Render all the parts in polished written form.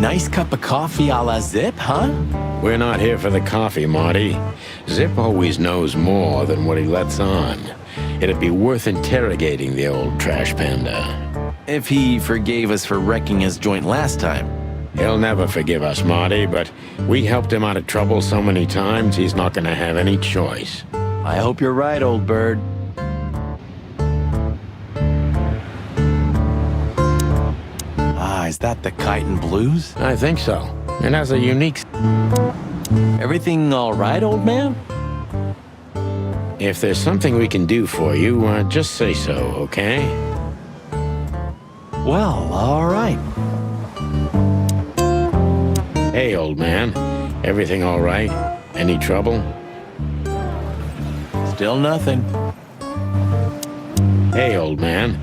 nice cup of coffee a la Zip, huh? We're not here for the coffee, Marty. Zip always knows more than what he lets on. It'd be worth interrogating the old trash panda. If he forgave us for wrecking his joint last time. He'll never forgive us, Marty, but we helped him out of trouble so many times, he's not gonna have any choice. I hope you're right, old bird. Is that the Kite and Blues? I think so. It has a unique... Everything all right, old man? If there's something we can do for you, just say so, okay? Well, all right. Hey, old man. Everything all right? Any trouble? Still nothing. Hey, old man.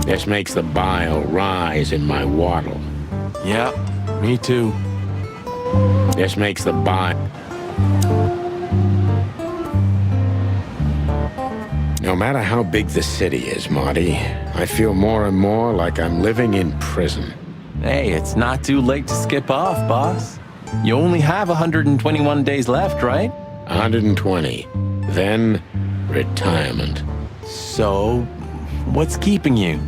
This makes the bile rise in my waddle. Yeah, me too. This makes the bile... No matter how big the city is, Marty, I feel more and more like I'm living in prison. Hey, it's not too late to skip off, boss. You only have 121 days left, right? 120. Then, retirement. So, what's keeping you?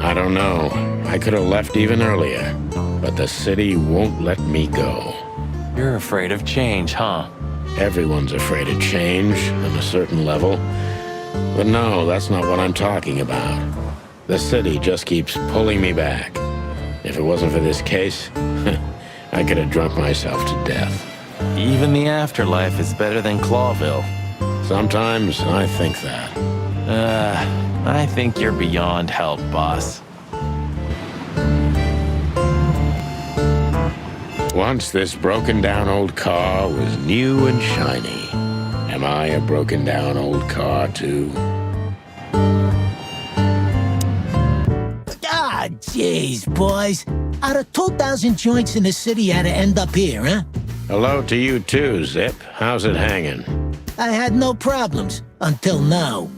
I don't know. I could have left even earlier, but the city won't let me go. You're afraid of change, huh? Everyone's afraid of change on a certain level. But no, that's not what I'm talking about. The city just keeps pulling me back. If it wasn't for this case, I could have drunk myself to death. Even the afterlife is better than Clawville. Sometimes I think that. I think you're beyond help, boss. Once this broken-down old car was new and shiny. Am I a broken-down old car, too? Ah, jeez, boys. Out of 2,000 joints in the city, how'd it end up here, huh? Hello to you, too, Zip. How's it hanging? I had no problems, until now.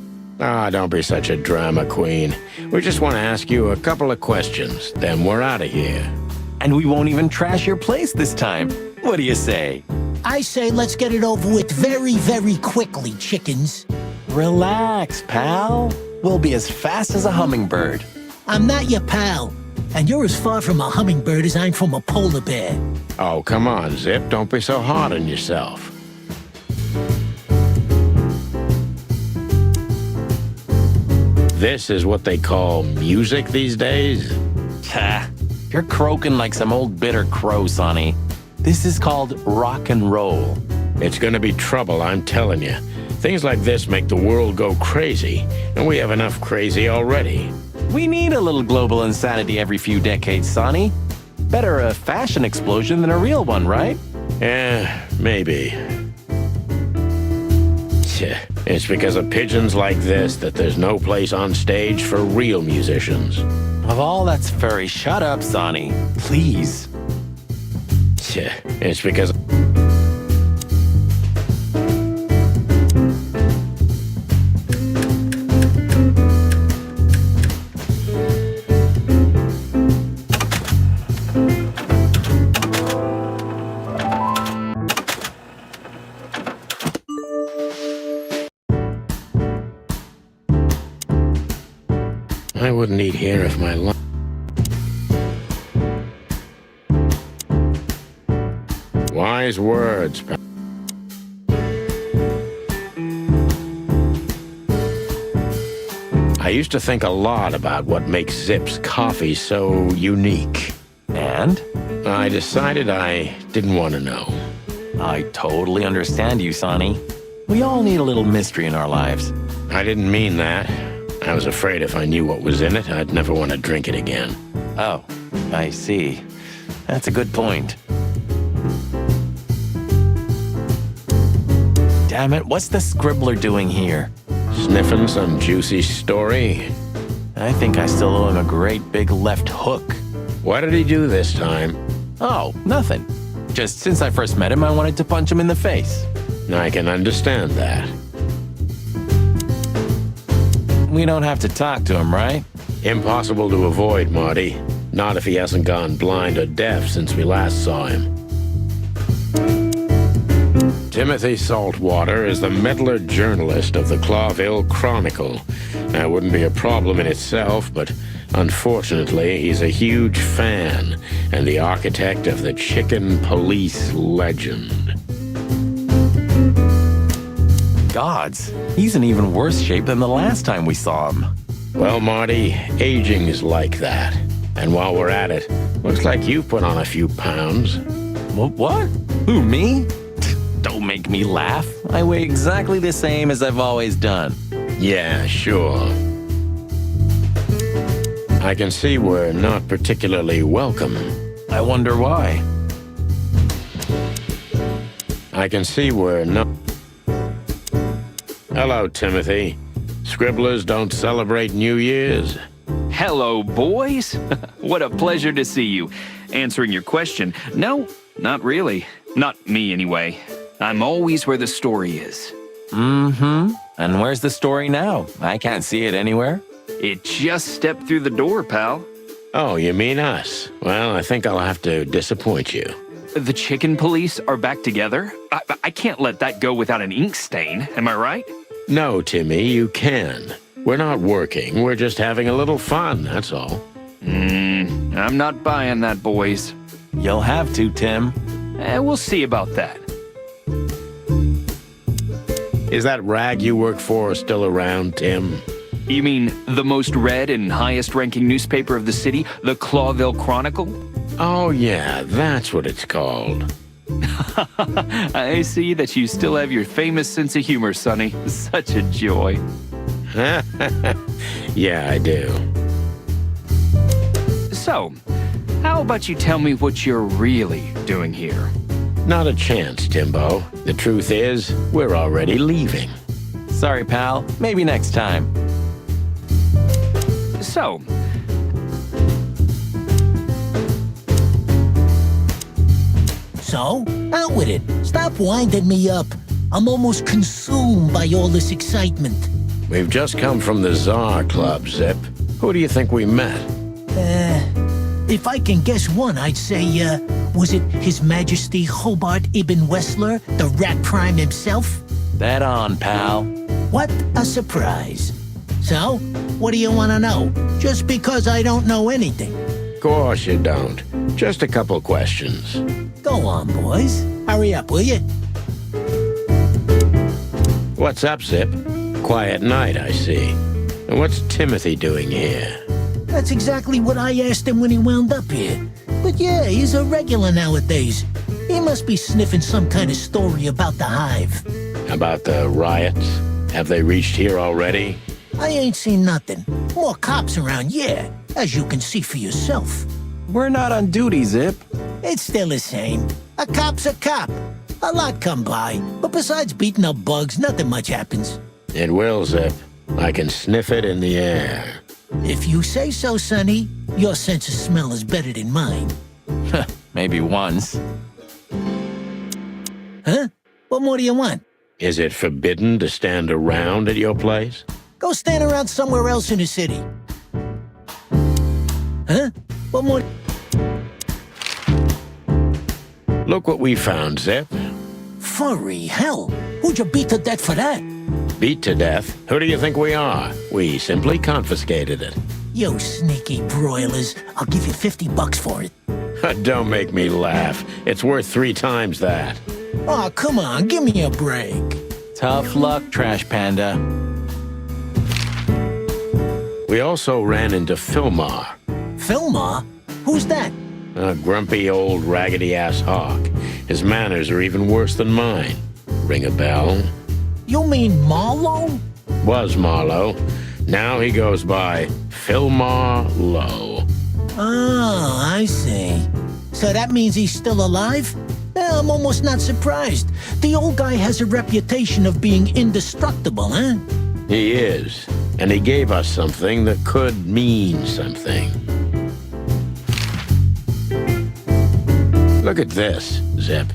Ah, don't be such a drama queen. We just want to ask you a couple of questions, then we're out of here. And we won't even trash your place this time. What do you say? I say let's get it over with very, very quickly, chickens. Relax, pal. We'll be as fast as a hummingbird. I'm not your pal, and you're as far from a hummingbird as I'm from a polar bear. Oh, come on, Zip. Don't be so hard on yourself. This is what they call music these days? Ha! You're croaking like some old bitter crow, Sonny. This is called rock and roll. It's gonna be trouble, I'm telling you. Things like this make the world go crazy, and we have enough crazy already. We need a little global insanity every few decades, Sonny. Better a fashion explosion than a real one, right? Yeah, maybe. It's because of pigeons like this that there's no place on stage for real musicians. Of all that's furry, shut up, Sonny. Please. It's because... I wouldn't eat here if my lunch... Wise words, pal. I used to think a lot about what makes Zip's coffee so unique. And? I decided I didn't want to know. I totally understand you, Sonny. We all need a little mystery in our lives. I didn't mean that. I was afraid if I knew what was in it, I'd never want to drink it again. Oh, I see. That's a good point. Damn it, what's the scribbler doing here? Sniffing some juicy story? I think I still owe him a great big left hook. What did he do this time? Oh, nothing. Just since I first met him, I wanted to punch him in the face. I can understand that. We don't have to talk to him, right? Impossible to avoid, Marty. Not if he hasn't gone blind or deaf since we last saw him. Timothy Saltwater is the meddler journalist of the Clawville Chronicle. That wouldn't be a problem in itself, but unfortunately, he's a huge fan and the architect of the chicken police legend. Gods, he's in even worse shape than the last time we saw him. Well, Marty, aging is like that. And while we're at it, looks like you've put on a few pounds. What? Who, me? Don't make me laugh. I weigh exactly the same as I've always done. Yeah, sure. I can see we're not particularly welcome. I wonder why. I can see we're not... Hello, Timothy. Scribblers don't celebrate New Year's. Hello, boys. What a pleasure to see you. Answering your question, no, not really. Not me, anyway. I'm always where the story is. Mm-hmm. And where's the story now? I can't see it anywhere. It just stepped through the door, pal. Oh, you mean us? Well, I think I'll have to disappoint you. The chicken police are back together? I can't let that go without an ink stain, am I right? No, Timmy, you can. We're not working, we're just having a little fun, that's all. I'm not buying that, boys. You'll have to, Tim. We'll see about that. Is that rag you work for still around, Tim? You mean the most read and highest-ranking newspaper of the city, the Clawville Chronicle? Oh, yeah, that's what it's called. I see that you still have your famous sense of humor, Sonny. Such a joy. Yeah, I do. So, how about you tell me what you're really doing here? Not a chance, Timbo. The truth is, we're already leaving. Sorry, pal. Maybe next time. So, So, out with it. Stop winding me up. I'm almost consumed by all this excitement. We've just come from the Tsar Club, Zip. Who do you think we met? If I can guess one, I'd say, was it His Majesty Hobart Ibn Wessler, the rat prime himself? That on, pal. What a surprise. So, what do you want to know? Just because I don't know anything. Of course you don't. Just a couple questions. Go on, boys. Hurry up, will you? What's up, Zip? Quiet night, I see. And what's Timothy doing here? That's exactly what I asked him when he wound up here. But yeah, he's a regular nowadays. He must be sniffing some kind of story about the hive. About the riots? Have they reached here already? I ain't seen nothing. More cops around, yeah, as you can see for yourself. We're not on duty, Zip. It's still the same. A cop's a cop. A lot come by, but besides beating up bugs, nothing much happens. It will, Zip. I can sniff it in the air. If you say so, Sonny, your sense of smell is better than mine. Maybe once. Huh? What more do you want? Is it forbidden to stand around at your place? Go stand around somewhere else in the city. Huh? What more? Look what we found, Zip. Furry hell. Who'd you beat to death for that? Beat to death? Who do you think we are? We simply confiscated it. You sneaky broilers. I'll give you $50 for it. Don't make me laugh. It's worth 3 times that. Oh, come on, give me a break. Tough luck, Trash Panda. We also ran into Filmar, Filmar? Who's that? a grumpy old raggedy-ass hawk. His manners are even worse than mine. Ring a bell? You mean Marlowe? Was Marlowe. Now he goes by Filmar Lowe. Oh, I see. So that means he's still alive? I'm almost not surprised. The old guy has a reputation of being indestructible, huh? He is. And he gave us something that could mean something. Look at this, Zip.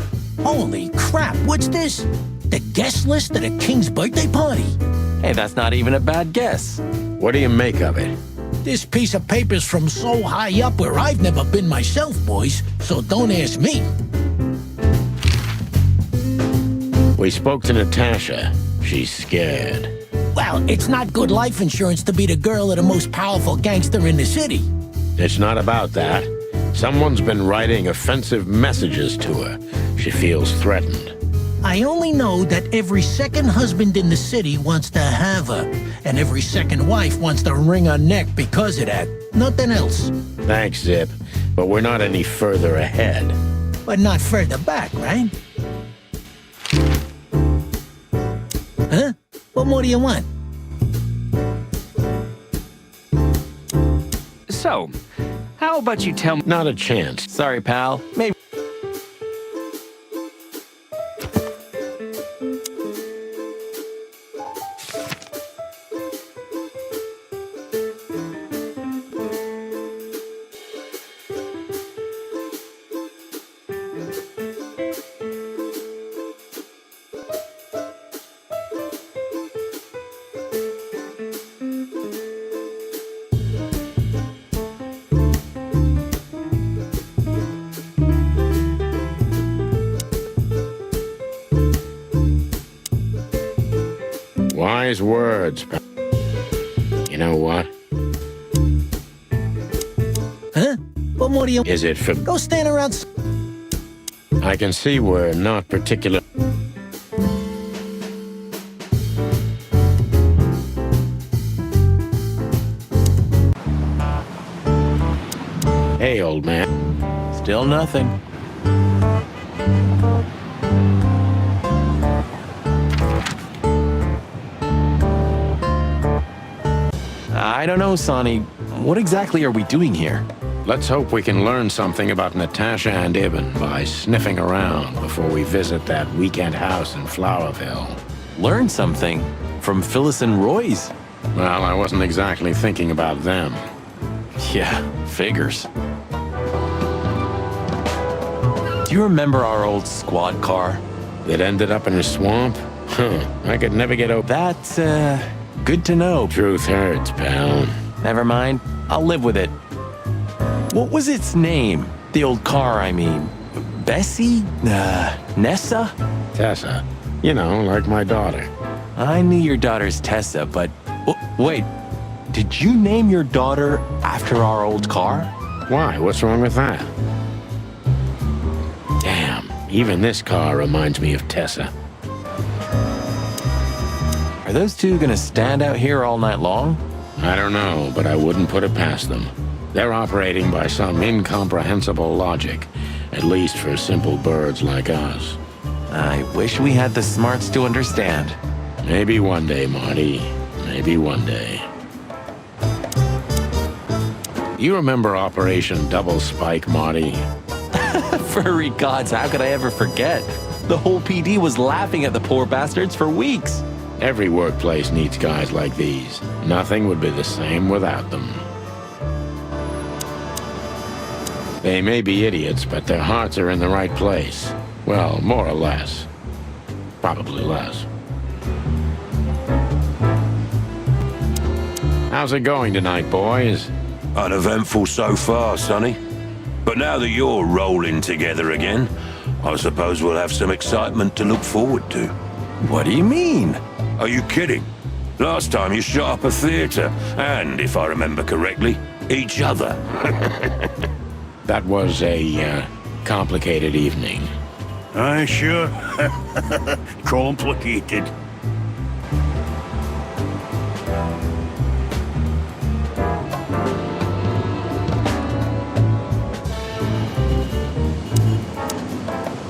Holy crap, what's this? The guest list at a king's birthday party? Hey, that's not even a bad guess. What do you make of it? This piece of paper's from so high up where I've never been myself, boys, so don't ask me. We spoke to Natasha. She's scared. Well, it's not good life insurance to be the girl of the most powerful gangster in the city. It's not about that. Someone's been writing offensive messages to her. She feels threatened. I only know that every second husband in the city wants to have her, and every second wife wants to wring her neck because of that. Nothing else. Thanks, Zip, but we're not any further ahead. But not further back, right? Huh? What more do you want? So, how about you tell me? Not a chance. Sorry, pal. Maybe. Wise words. You know what? Huh? What more do you... Is it for... Go stand around... I can see we're not particular... Hey, old man. Still nothing. I don't know, Sonny. What exactly are we doing here? Let's hope we can learn something about Natasha and Ibn by sniffing around before we visit that weekend house in Flowerville. Learn something from Phyllis and Roy's. Well, I wasn't exactly thinking about them. Yeah, figures. Do you remember our old squad car? That ended up in a swamp? Huh, I could never get over... That's, good to know. Truth hurts, pal. Never mind. I'll live with it. What was its name? The old car, I mean. Bessie? Nessa? Tessa. You know, like my daughter. I knew your daughter's Tessa, but... wait. Did you name your daughter after our old car? Why? What's wrong with that? Damn, even this car reminds me of Tessa. Are those two gonna stand out here all night long? I don't know, but I wouldn't put it past them. They're operating by some incomprehensible logic, at least for simple birds like us. I wish we had the smarts to understand. Maybe one day, Marty. Maybe one day. You remember Operation Double Spike, Marty? Furry gods, how could I ever forget? The whole PD was laughing at the poor bastards for weeks. Every workplace needs guys like these. Nothing would be the same without them. They may be idiots, but their hearts are in the right place. Well, more or less. Probably less. How's it going tonight, boys? Uneventful so far, Sonny. But now that you're rolling together again, I suppose we'll have some excitement to look forward to. What do you mean? Are you kidding? Last time you shot up a theater, and, if I remember correctly, each other. That was a, complicated evening. Aye, sure. Complicated.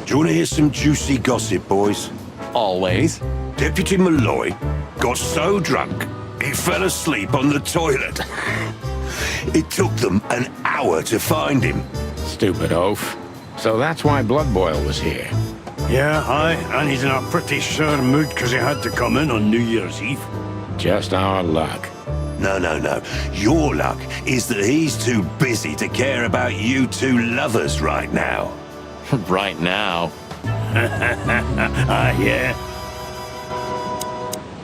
Do you want to hear some juicy gossip, boys? Always. Deputy Malloy got so drunk, he fell asleep on the toilet. It took them an hour to find him. Stupid oaf. So that's why Blood Boil was here. Yeah, aye, and he's in a pretty sore mood because he had to come in on New Year's Eve. Just our luck. No. Your luck is that he's too busy to care about you two lovers right now. Right now. Ah, yeah.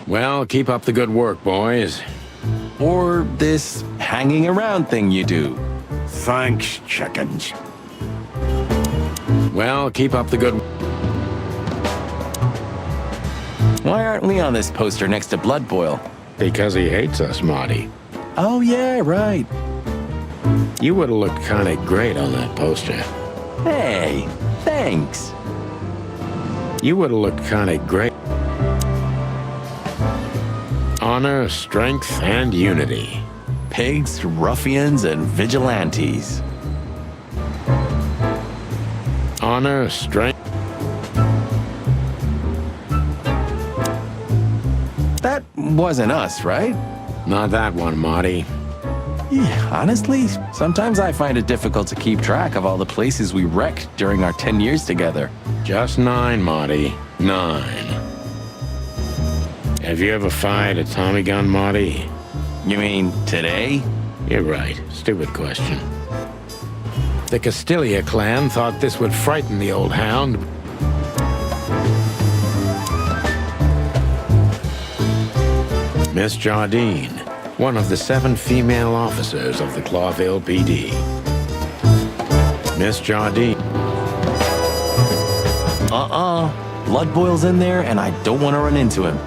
Well, keep up the good work, boys. Or this hanging around thing you do? Thanks, chickens. Well, keep up the good... Why aren't we on this poster next to Blood Boil? Because he hates us, Marty. Oh, yeah, right. You would have looked kind of great on that poster. Hey, thanks. You would have looked kind of great. Honor, strength, and unity. Pigs, ruffians, and vigilantes. Honor, strength... That wasn't us, right? Not that one, Marty. Yeah, honestly, sometimes I find it difficult to keep track of all the places we wrecked during our 10 years together. Just 9, Marty. 9. Have you ever fired a Tommy gun, Marty? You mean today? You're right. Stupid question. The Castilia clan thought this would frighten the old hound. Miss Jardine, one of the 7 female officers of the Clawville PD. Miss Jardine. Blood Boil's in there, and I don't want to run into him.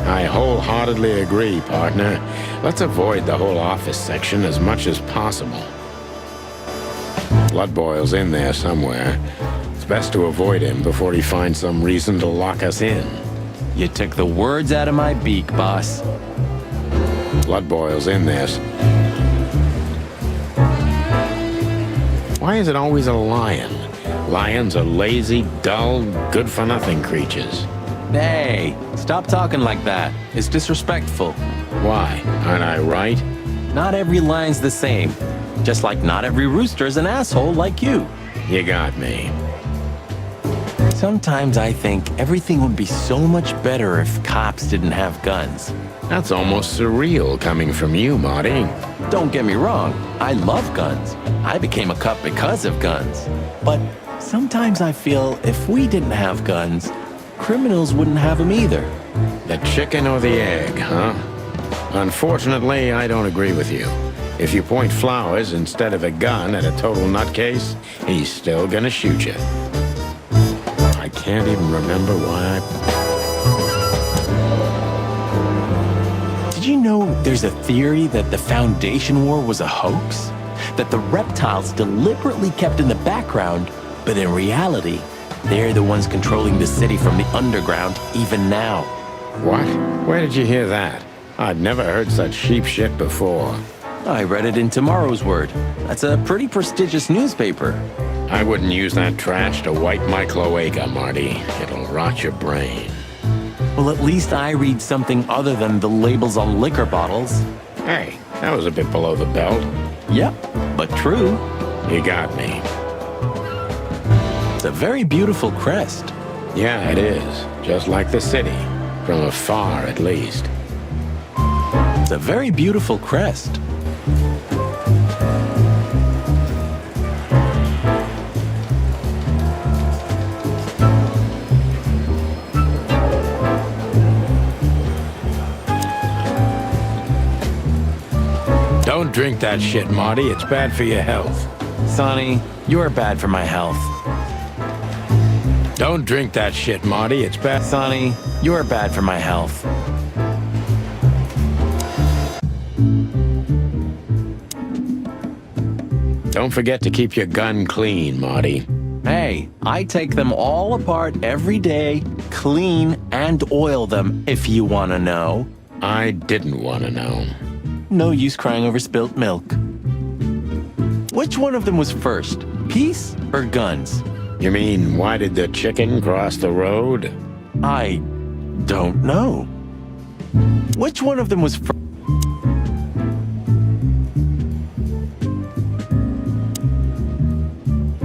I wholeheartedly agree, partner. Let's avoid the whole office section as much as possible. Blood Boil's in there somewhere. It's best to avoid him before he finds some reason to lock us in. You took the words out of my beak, boss. Blood Boil's in there. Why is it always a lion? Lions are lazy, dull, good-for-nothing creatures. Hey, stop talking like that. It's disrespectful. Why? Aren't I right? Not every lion's the same. Just like not every rooster's an asshole like you. You got me. Sometimes I think everything would be so much better if cops didn't have guns. That's almost surreal coming from you, Marty. Don't get me wrong, I love guns. I became a cop because of guns. But sometimes I feel if we didn't have guns, criminals wouldn't have them either. The chicken or the egg, huh? Unfortunately, I don't agree with you. If you point flowers instead of a gun at a total nutcase, he's still gonna shoot you. I can't even remember why Did you know there's a theory that the Foundation War was a hoax? That the reptiles deliberately kept in the background, but in reality, they're the ones controlling the city from the underground even now. What? Where did you hear that? I'd never heard such sheep shit before. I read it in Tomorrow's Word. That's a pretty prestigious newspaper. I wouldn't use that trash to wipe my cloaca, Marty. It'll rot your brain. Well, at least I read something other than the labels on liquor bottles. Hey, that was a bit below the belt. Yep, but true. You got me. It's a very beautiful crest. Yeah, it is. Just like the city. From afar, at least. It's a very beautiful crest. Don't drink that shit, Marty. It's bad for your health. Sonny, you're bad for my health. Don't drink that shit, Marty. It's bad. Sonny, you're bad for my health. Don't forget to keep your gun clean, Marty. Hey, I take them all apart every day, clean and oil them, if you want to know. I didn't want to know. No use crying over spilt milk. Which one of them was first, peace or guns? You mean, why did the chicken cross the road? I don't know. Which one of them was first?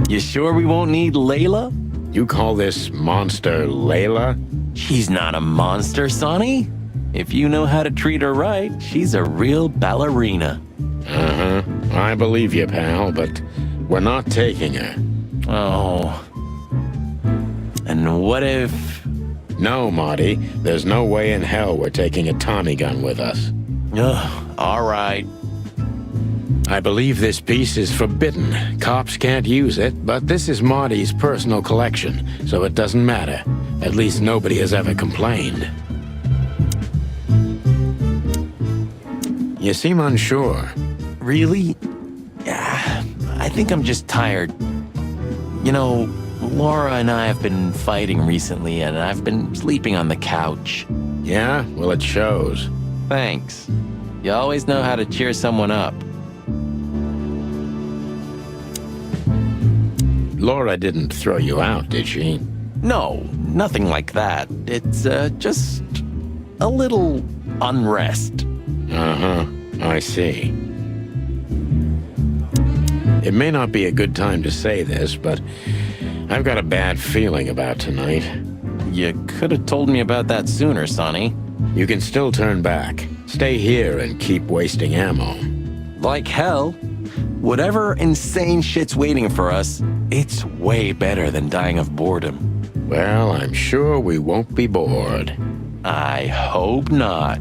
You sure we won't need Layla? You call this monster Layla? She's not a monster, Sonny. If you know how to treat her right, she's a real ballerina. Uh-huh. I believe you, pal, but we're not taking her. Oh. And what if... No, Marty. There's no way in hell we're taking a Tommy gun with us. Ugh, all right. I believe this piece is forbidden. Cops can't use it, but this is Marty's personal collection, so it doesn't matter. At least nobody has ever complained. You seem unsure. Really? Yeah, I think I'm just tired. You know, Laura and I have been fighting recently, and I've been sleeping on the couch. Yeah? Well, it shows. Thanks. You always know how to cheer someone up. Laura didn't throw you out, did she? No, nothing like that. It's, just a little unrest. Uh-huh. I see. It may not be a good time to say this, but I've got a bad feeling about tonight. You could have told me about that sooner, Sonny. You can still turn back. Stay here and keep wasting ammo. Like hell. Whatever insane shit's waiting for us, it's way better than dying of boredom. Well, I'm sure we won't be bored. I hope not.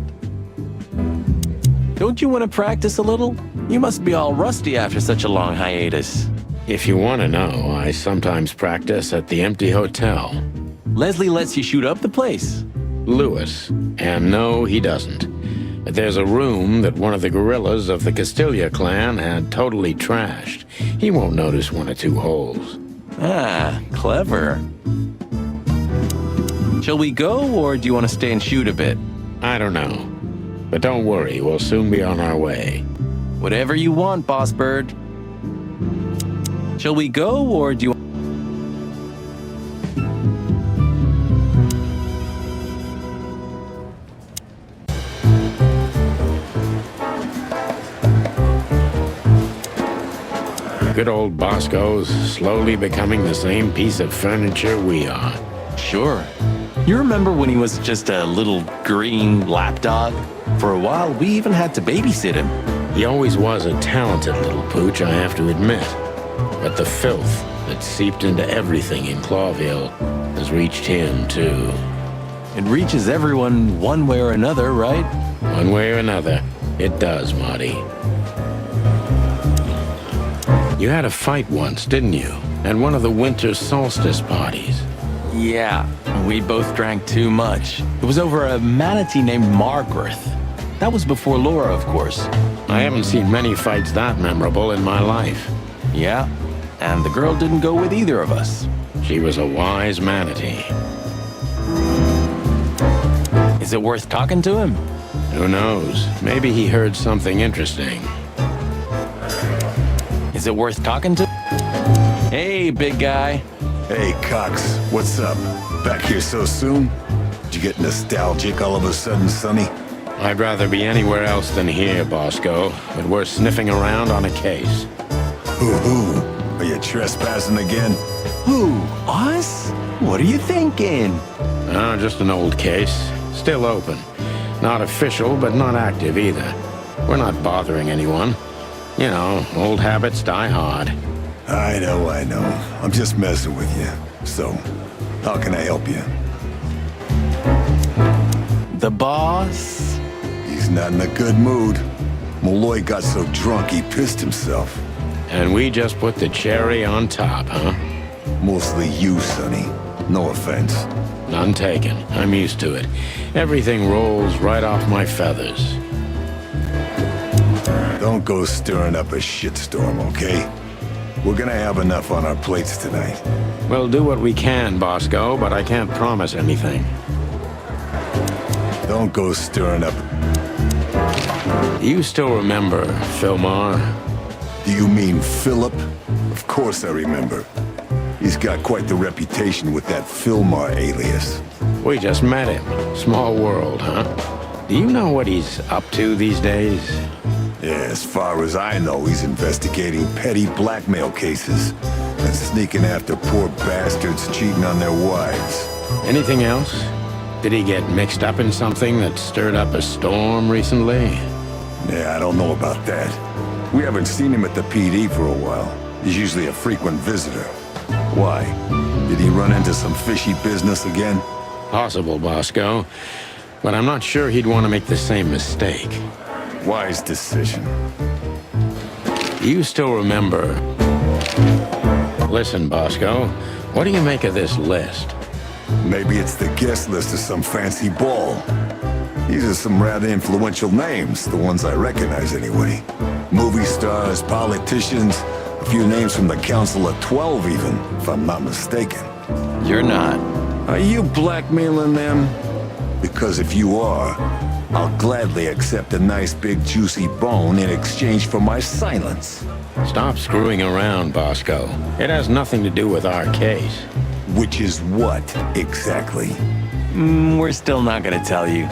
Don't you want to practice a little? You must be all rusty after such a long hiatus. If you want to know, I sometimes practice at the empty hotel. Leslie lets you shoot up the place. Lewis. And no, he doesn't. But there's a room that one of the guerrillas of the Castilla clan had totally trashed. He won't notice one or two holes. Ah, clever. Shall we go, or do you want to stay and shoot a bit? I don't know. But don't worry, we'll soon be on our way. Whatever you want, Boss Bird. Shall we go, or do you... Good old Bosco's slowly becoming the same piece of furniture we are. Sure. You remember when he was just a little green lapdog? For a while, we even had to babysit him. He always was a talented little pooch, I have to admit. But the filth that seeped into everything in Clawville has reached him, too. It reaches everyone one way or another, right? One way or another, it does, Marty. You had a fight once, didn't you? At one of the winter solstice parties. Yeah, we both drank too much. It was over a manatee named Margareth. That was before Laura, of course. I haven't seen many fights that memorable in my life. Yeah, and the girl didn't go with either of us. She was a wise manatee. Is it worth talking to him? Who knows? Maybe he heard something interesting. Is it worth talking to? Hey, big guy. Hey, Cox, what's up? Back here so soon? Did you get nostalgic all of a sudden, Sonny? I'd rather be anywhere else than here, Bosco, but we're sniffing around on a case. Who? Are you trespassing again? Who? Us? What are you thinking? Just an old case. Still open. Not official, but not active either. We're not bothering anyone. You know, old habits die hard. I know. I'm just messing with you. So, how can I help you? The boss? He's not in a good mood. Malloy got so drunk he pissed himself. And we just put the cherry on top, huh? Mostly you, Sonny. No offense. None taken. I'm used to it. Everything rolls right off my feathers. Don't go stirring up a shitstorm, okay? We're gonna have enough on our plates tonight. We'll do what we can, Bosco, but I can't promise anything. Don't go stirring up. Do you still remember Philmar? Do you mean Philip? Of course I remember. He's got quite the reputation with that Philmar alias. We just met him. Small world, huh? Do you know what he's up to these days? Yeah, as far as I know, he's investigating petty blackmail cases and sneaking after poor bastards cheating on their wives. Anything else? Did he get mixed up in something that stirred up a storm recently? Yeah, I don't know about that. We haven't seen him at the PD for a while. He's usually a frequent visitor. Why? Did he run into some fishy business again? Possible, Bosco. But I'm not sure he'd want to make the same mistake. Wise decision. You still remember... Listen, Bosco, what do you make of this list? Maybe it's the guest list of some fancy ball. These are some rather influential names, the ones I recognize anyway. Movie stars, politicians, a few names from the Council of 12 even, if I'm not mistaken. You're not. Are you blackmailing them? Because if you are, I'll gladly accept a nice big juicy bone in exchange for my silence. Stop screwing around, Bosco. It has nothing to do with our case. Which is what, exactly? We're still not gonna tell you.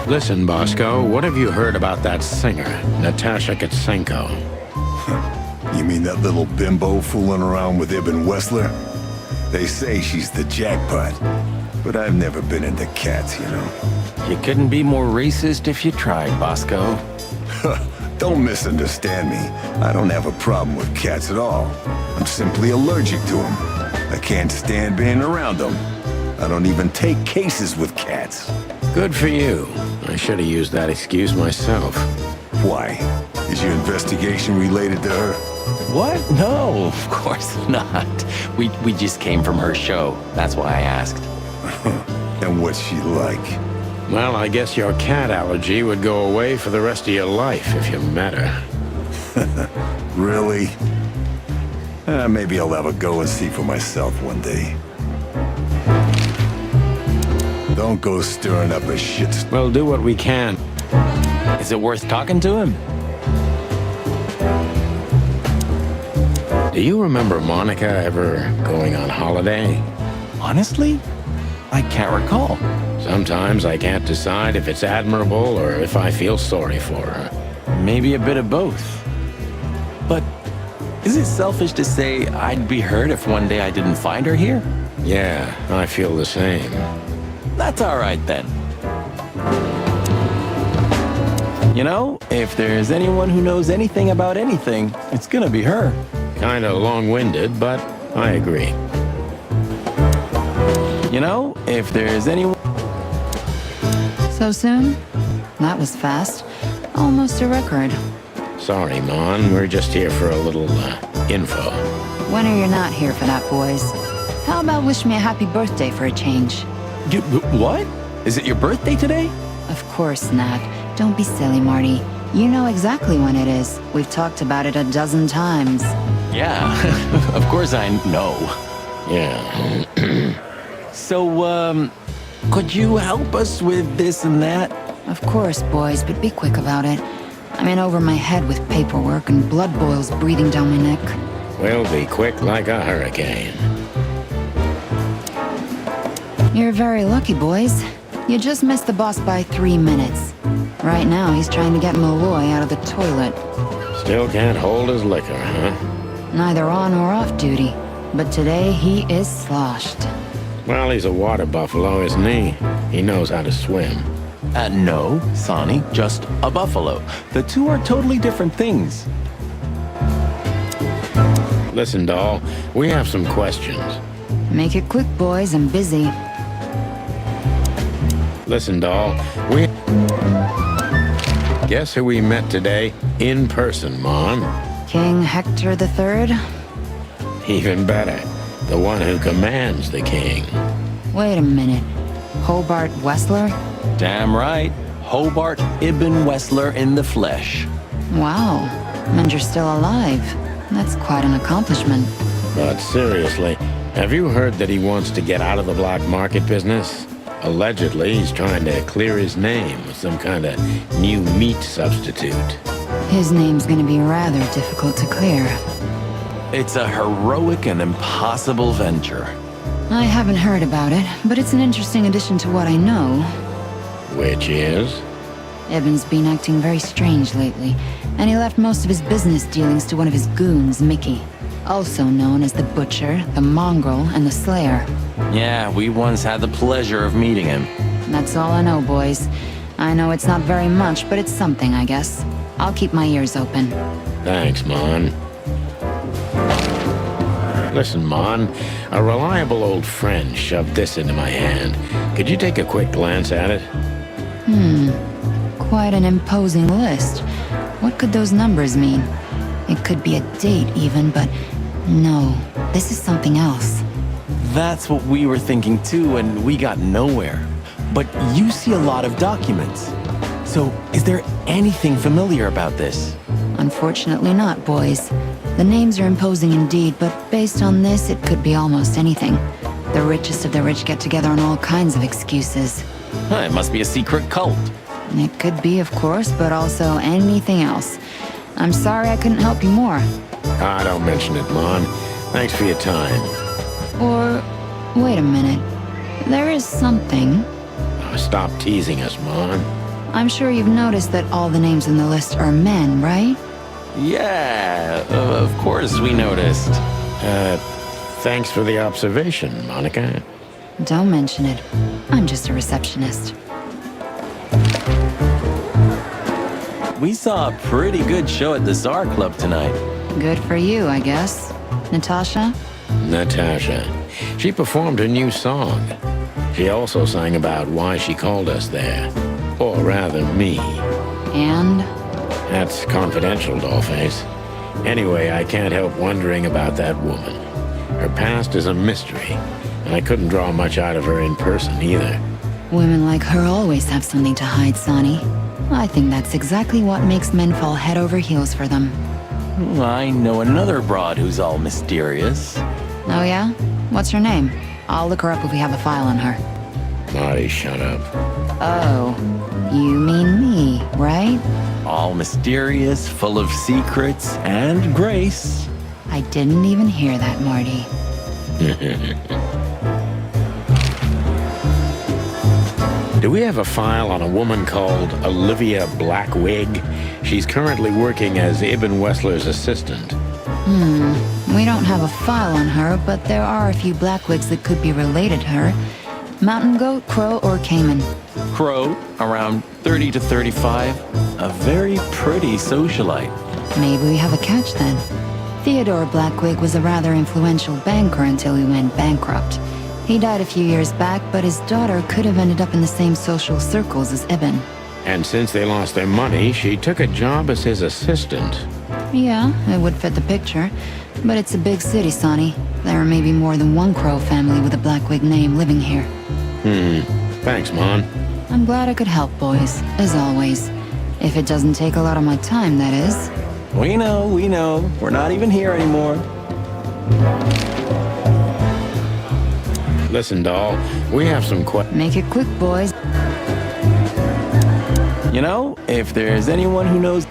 Listen, Bosco, what have you heard about that singer, Natasha Katsenko? You mean that little bimbo fooling around with Ibn Wessler? They say she's the jackpot, but I've never been into cats, you know. You couldn't be more racist if you tried, Bosco. Don't misunderstand me. I don't have a problem with cats at all. I'm simply allergic to them. I can't stand being around them. I don't even take cases with cats. Good for you. I should have used that excuse myself. Why? Is your investigation related to her? What? No, of course not. We just came from her show. That's why I asked. And what's she like? Well, I guess your cat allergy would go away for the rest of your life if you met her. Really? Maybe I'll have a go and see for myself one day. Don't go stirring up a shit. We'll do what we can. Is it worth talking to him? Do you remember Monica ever going on holiday? Honestly, I can't recall. Sometimes I can't decide if it's admirable or if I feel sorry for her. Maybe a bit of both. But is it selfish to say I'd be hurt if one day I didn't find her here? Yeah, I feel the same. That's all right then. You know, if there's anyone who knows anything about anything, it's gonna be her. Kinda long-winded, but I agree. You know, if there's anyone... So soon? That was fast. Almost a record. Sorry, Mon. We're just here for a little, info. When are you not here for that, boys? How about wish me a happy birthday for a change? What? Is it your birthday today? Of course not. Don't be silly, Marty. You know exactly when it is. We've talked about it a dozen times. Yeah, of course I know. Yeah. So, could you help us with this and that? Of course, boys, but be quick about it. I'm in over my head with paperwork and blood boils breathing down my neck. We'll be quick like a hurricane. You're very lucky, boys. You just missed the boss by 3 minutes. Right now, he's trying to get Malloy out of the toilet. Still can't hold his liquor, huh? Neither on or off duty. But today, he is sloshed. Well, he's a water buffalo, isn't he? He knows how to swim. No, Sonny, just a buffalo. The two are totally different things. Listen, doll, we have some questions. Make it quick, boys. I'm busy. Listen, doll, we... Guess who we met today? In person, Mon. King Hector III? Even better. The one who commands the king. Wait a minute. Hobart Wessler? Damn right. Hobart Ibn Wessler in the flesh. Wow. And you're still alive. That's quite an accomplishment. But seriously, have you heard that he wants to get out of the black market business? Allegedly, he's trying to clear his name with some kind of new meat substitute. His name's gonna be rather difficult to clear. It's a heroic and impossible venture. I haven't heard about it, but it's an interesting addition to what I know. Which is? Ibn's been acting very strange lately, and he left most of his business dealings to one of his goons, Mickey. Also known as the Butcher, the Mongrel, and the Slayer. Yeah, we once had the pleasure of meeting him. That's all I know, boys. I know it's not very much, but it's something, I guess. I'll keep my ears open. Thanks, Mon. Listen, Mon, a reliable old friend shoved this into my hand. Could you take a quick glance at it? Quite an imposing list. What could those numbers mean? It could be a date even, but no, this is something else. That's what we were thinking too, and we got nowhere. But you see a lot of documents. So, is there anything familiar about this? Unfortunately not, boys. The names are imposing indeed, but based on this, it could be almost anything. The richest of the rich get together on all kinds of excuses. It must be a secret cult. It could be, of course, but also anything else. I'm sorry I couldn't help you more. Ah, don't mention it, Mon. Thanks for your time. Or, wait a minute. There is something. Oh, stop teasing us, Mon. I'm sure you've noticed that all the names in the list are men, right? Yeah, of course we noticed. Thanks for the observation, Monica. Don't mention it. I'm just a receptionist. We saw a pretty good show at the Tsar Club tonight. Good for you, I guess. Natasha? Natasha. She performed a new song. She also sang about why she called us there. Or rather, me. And? That's confidential, Dollface. Anyway, I can't help wondering about that woman. Her past is a mystery, and I couldn't draw much out of her in person either. Women like her always have something to hide, Sonny. I think that's exactly what makes men fall head over heels for them. I know another broad who's all mysterious. Oh yeah? What's her name? I'll look her up if we have a file on her. Marty, shut up. Oh, you mean me, right? All mysterious, full of secrets, and grace. I didn't even hear that, Marty. Do we have a file on a woman called Olivia Blackwig? She's currently working as Ibn Wessler's assistant. We don't have a file on her, but there are a few Blackwigs that could be related to her. Mountain goat, crow, or caiman? Crow, around 30 to 35. A very pretty socialite. Maybe we have a catch then. Theodore Blackwig was a rather influential banker until he went bankrupt. He died a few years back, but his daughter could have ended up in the same social circles as Ibn. And since they lost their money, she took a job as his assistant. Yeah, it would fit the picture. But it's a big city, Sonny. There may be more than one Crow family with a Blackwig name living here. Thanks, Mon. I'm glad I could help, boys, as always. If it doesn't take a lot of my time, that is. We know. We're not even here anymore. Listen, doll, we have some Make it quick, boys. You know, if there's anyone who knows...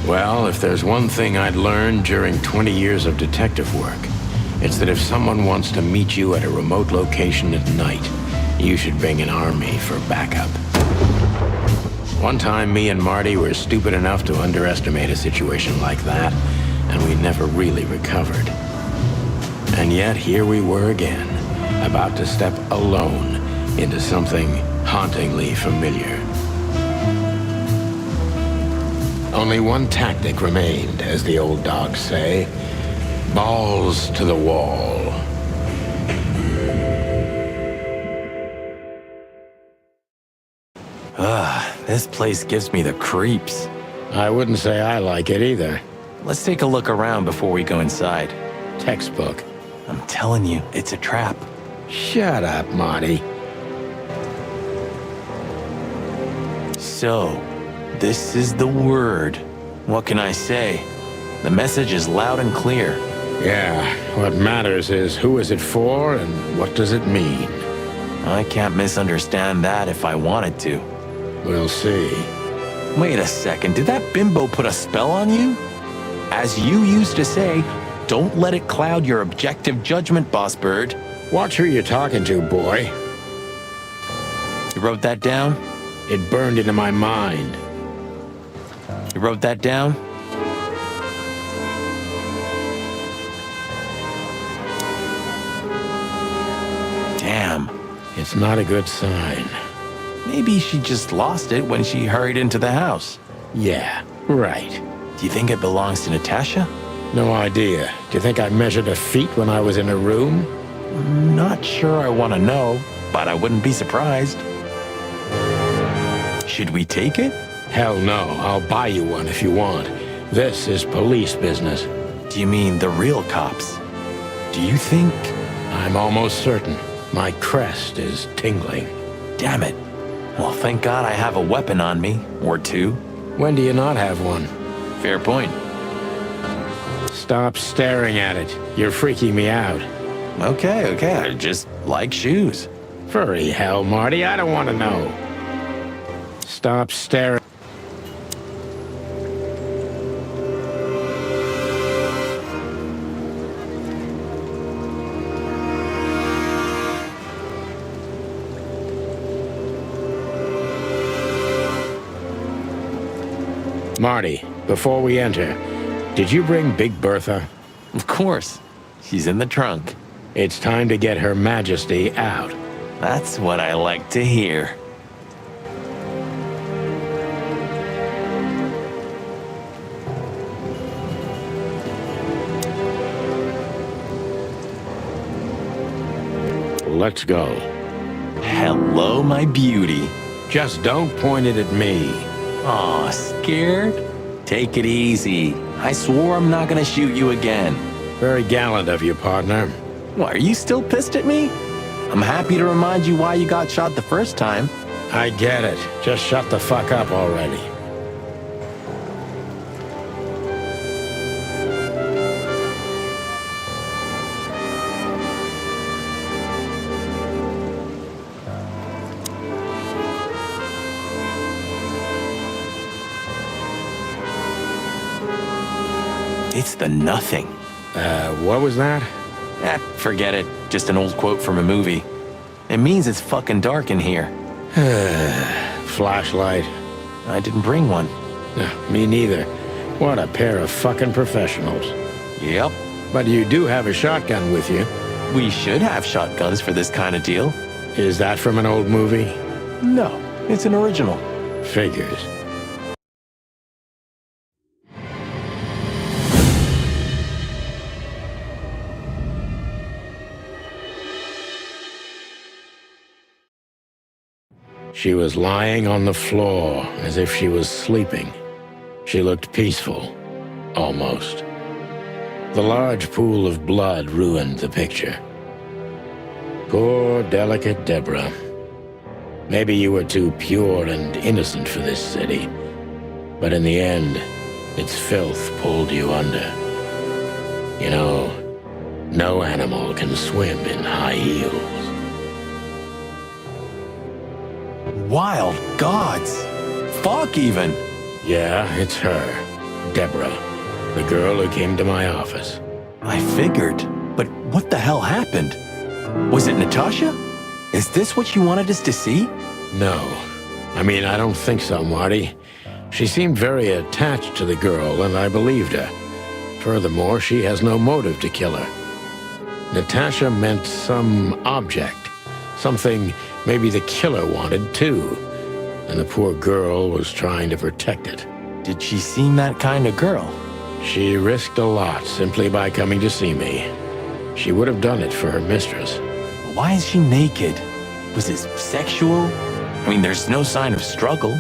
Well, if there's one thing I'd learned during 20 years of detective work, it's that if someone wants to meet you at a remote location at night, you should bring an army for backup. One time, me and Marty were stupid enough to underestimate a situation like that, and we never really recovered. And yet, here we were again, about to step alone into something hauntingly familiar. Only one tactic remained, as the old dogs say. Balls to the wall. This place gives me the creeps. I wouldn't say I like it either. Let's take a look around before we go inside. Textbook. I'm telling you, it's a trap. Shut up, Marty. So, this is the word. What can I say? The message is loud and clear. Yeah, what matters is who is it for and what does it mean? I can't misunderstand that if I wanted to. We'll see. Wait a second, did that bimbo put a spell on you? As you used to say, don't let it cloud your objective judgment, Boss Bird. Watch who you're talking to, boy. You wrote that down? It burned into my mind. You wrote that down? Damn. It's not a good sign. Maybe she just lost it when she hurried into the house. Yeah, right. Do you think it belongs to Natasha? No idea. Do you think I measured her feet when I was in her room? Not sure I want to know, but I wouldn't be surprised. Should we take it? Hell no. I'll buy you one if you want. This is police business. Do you mean the real cops? Do you think... I'm almost certain. My crest is tingling. Damn it. Well, thank God I have a weapon on me, or two. When do you not have one? Fair point. Stop staring at it. You're freaking me out. Okay, I just like shoes. Furry hell, Marty, I don't want to know. Stop staring. Marty, before we enter, did you bring Big Bertha? Of course. She's in the trunk. It's time to get Her Majesty out. That's what I like to hear. Let's go. Hello, my beauty. Just don't point it at me. Aw, scared? Take it easy. I swore I'm not gonna shoot you again. Very gallant of you, partner. Why, are you still pissed at me? I'm happy to remind you why you got shot the first time. I get it. Just shut the fuck up already. It's the nothing. What was that? Forget it. Just an old quote from a movie. It means it's fucking dark in here. Flashlight. I didn't bring one. Me neither. What a pair of fucking professionals. Yep. But you do have a shotgun with you. We should have shotguns for this kind of deal. Is that from an old movie? No, it's an original. Figures. She was lying on the floor as if she was sleeping. She looked peaceful, almost. The large pool of blood ruined the picture. Poor, delicate Deborah. Maybe you were too pure and innocent for this city, but in the end, its filth pulled you under. You know, no animal can swim in high heels. Wild gods! Fuck, even! Yeah, it's her. Deborah. The girl who came to my office. I figured, but what the hell happened? Was it Natasha? Is this what you wanted us to see? No. I mean, I don't think so, Marty. She seemed very attached to the girl, and I believed her. Furthermore, she has no motive to kill her. Natasha meant some object. Something maybe the killer wanted, too. And the poor girl was trying to protect it. Did she seem that kind of girl? She risked a lot simply by coming to see me. She would have done it for her mistress. Why is she naked? Was it sexual? I mean, there's no sign of struggle.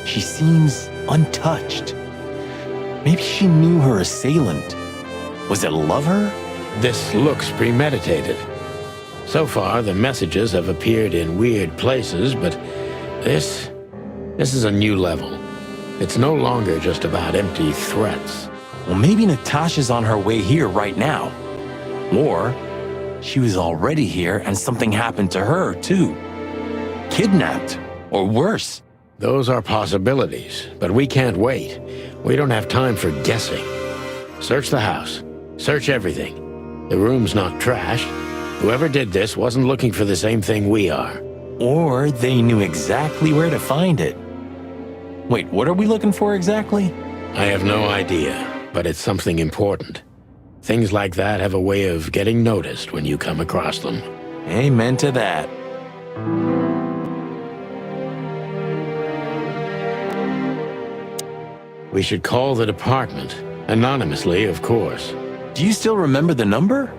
She seems untouched. Maybe she knew her assailant. Was it a lover? This looks premeditated. So far, the messages have appeared in weird places, but this is a new level. It's no longer just about empty threats. Well, maybe Natasha's on her way here right now. Or she was already here and something happened to her, too. Kidnapped, or worse. Those are possibilities, but we can't wait. We don't have time for guessing. Search the house. Search everything. The room's not trashed. Whoever did this wasn't looking for the same thing we are. Or they knew exactly where to find it. Wait, what are we looking for exactly? I have no idea, but it's something important. Things like that have a way of getting noticed when you come across them. Amen to that. We should call the department. Anonymously, of course. Do you still remember the number?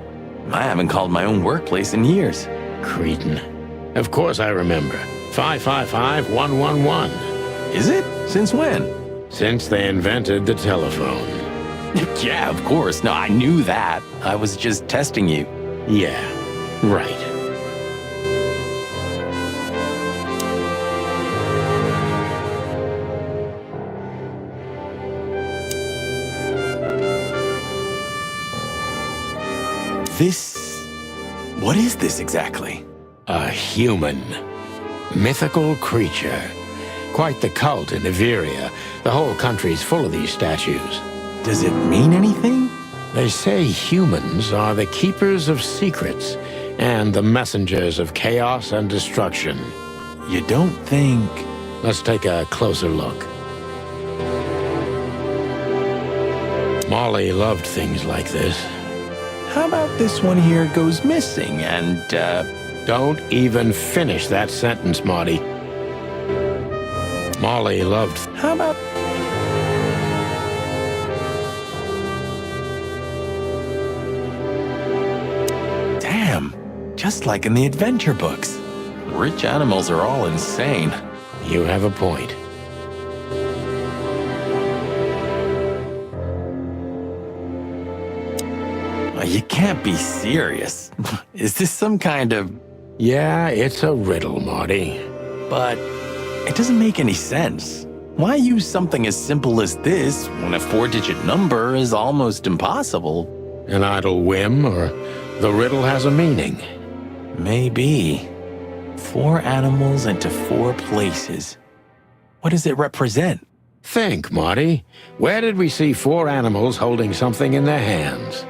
I haven't called my own workplace in years. Cretin. Of course I remember. 555-111. Is it? Since when? Since they invented the telephone. Yeah, of course. No, I knew that. I was just testing you. Yeah, right. What is this exactly? A human. Mythical creature. Quite the cult in Iveria. The whole country's full of these statues. Does it mean anything? They say humans are the keepers of secrets and the messengers of chaos and destruction. You don't think... Let's take a closer look. Molly loved things like this. How about this one here goes missing and, Don't even finish that sentence, Marty. Molly loved... How about... Damn, just like in the adventure books. Rich animals are all insane. You have a point. You can't be serious. Is this some kind of... Yeah, it's a riddle, Marty. But it doesn't make any sense. Why use something as simple as this when a 4-digit number is almost impossible? An idle whim, or the riddle has a meaning? Maybe. 4 animals into 4 places. What does it represent? Think, Marty. Where did we see 4 animals holding something in their hands?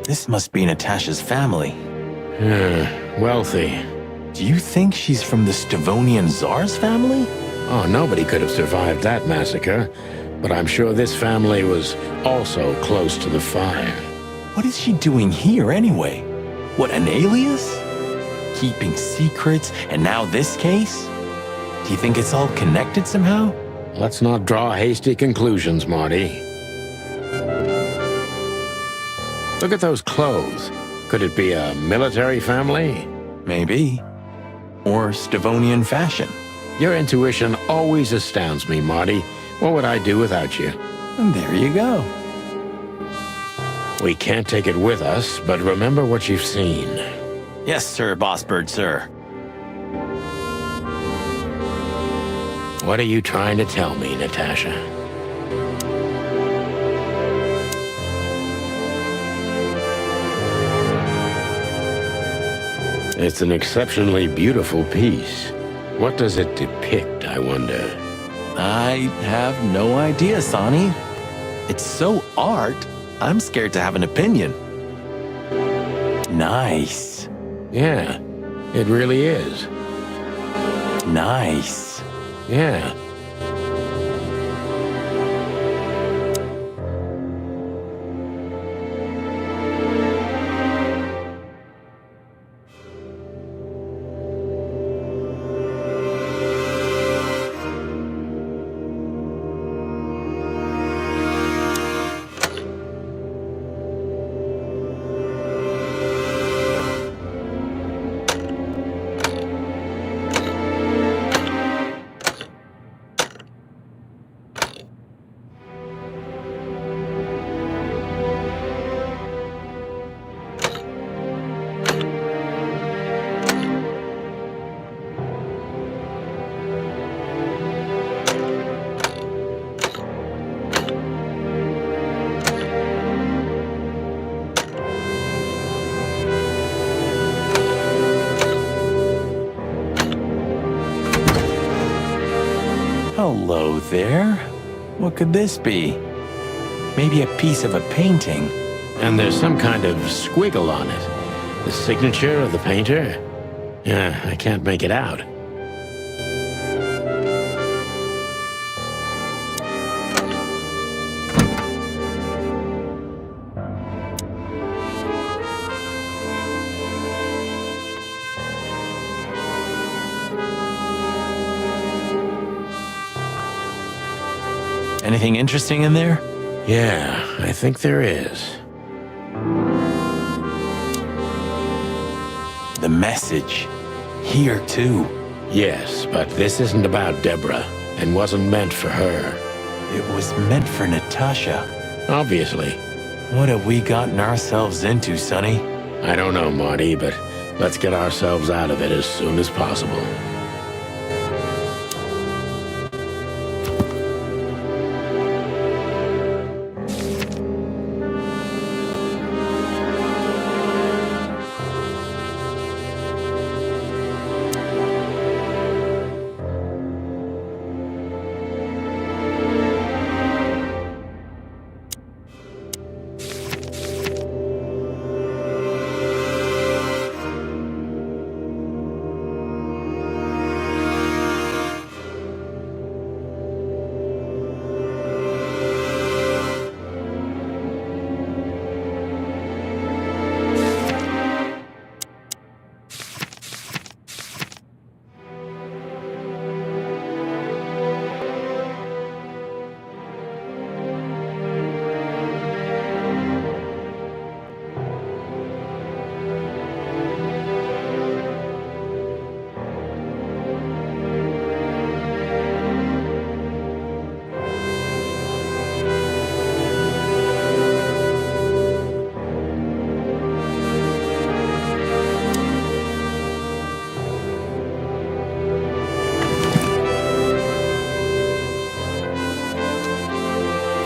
This must be Natasha's family. Wealthy. Do you think she's from the Stavonian Tsar's family? Oh, nobody could have survived that massacre. But I'm sure this family was also close to the fire. What is she doing here anyway? What, an alias? Keeping secrets, and now this case? Do you think it's all connected somehow? Let's not draw hasty conclusions, Marty. Look at those clothes. Could it be a military family? Maybe. Or Stavonian fashion. Your intuition always astounds me, Marty. What would I do without you? And there you go. We can't take it with us, but remember what you've seen. Yes, sir, Bossbird, sir. What are you trying to tell me, Natasha? It's an exceptionally beautiful piece. What does it depict, I wonder? I have no idea, Sonny. It's so art, I'm scared to have an opinion. Nice. Yeah, it really is. Nice. Yeah. Hello there. What could this be? Maybe a piece of a painting. And there's some kind of squiggle on it. The signature of the painter? Yeah, I can't make it out. Anything interesting in there? Yeah, I think there is. The message. Here, too. Yes, but this isn't about Deborah, and wasn't meant for her. It was meant for Natasha. Obviously. What have we gotten ourselves into, Sonny? I don't know, Marty, but let's get ourselves out of it as soon as possible.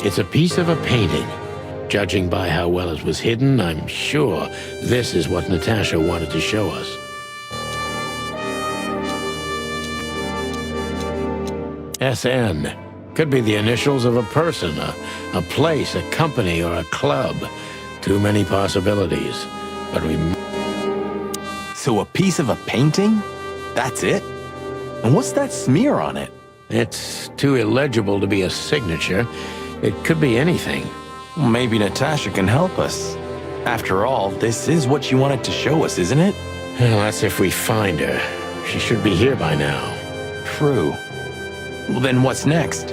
It's a piece of a painting. Judging by how well it was hidden, I'm sure this is what Natasha wanted to show us. SN. Could be the initials of a person, a place, a company, or a club. Too many possibilities. But we... So a piece of a painting? That's it? And what's that smear on it? It's too illegible to be a signature. It could be anything. Well, maybe Natasha can help us. After all, this is what she wanted to show us, isn't it? Well, that's if we find her. She should be here by now. True. Well, then what's next?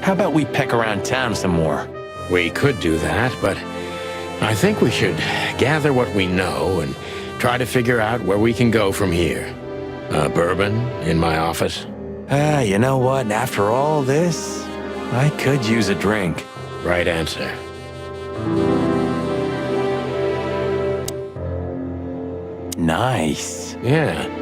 How about we peck around town some more? We could do that, but I think we should gather what we know and try to figure out where we can go from here. Bourbon in my office? You know what? After all this, I could use a drink. Right answer. Nice. Yeah.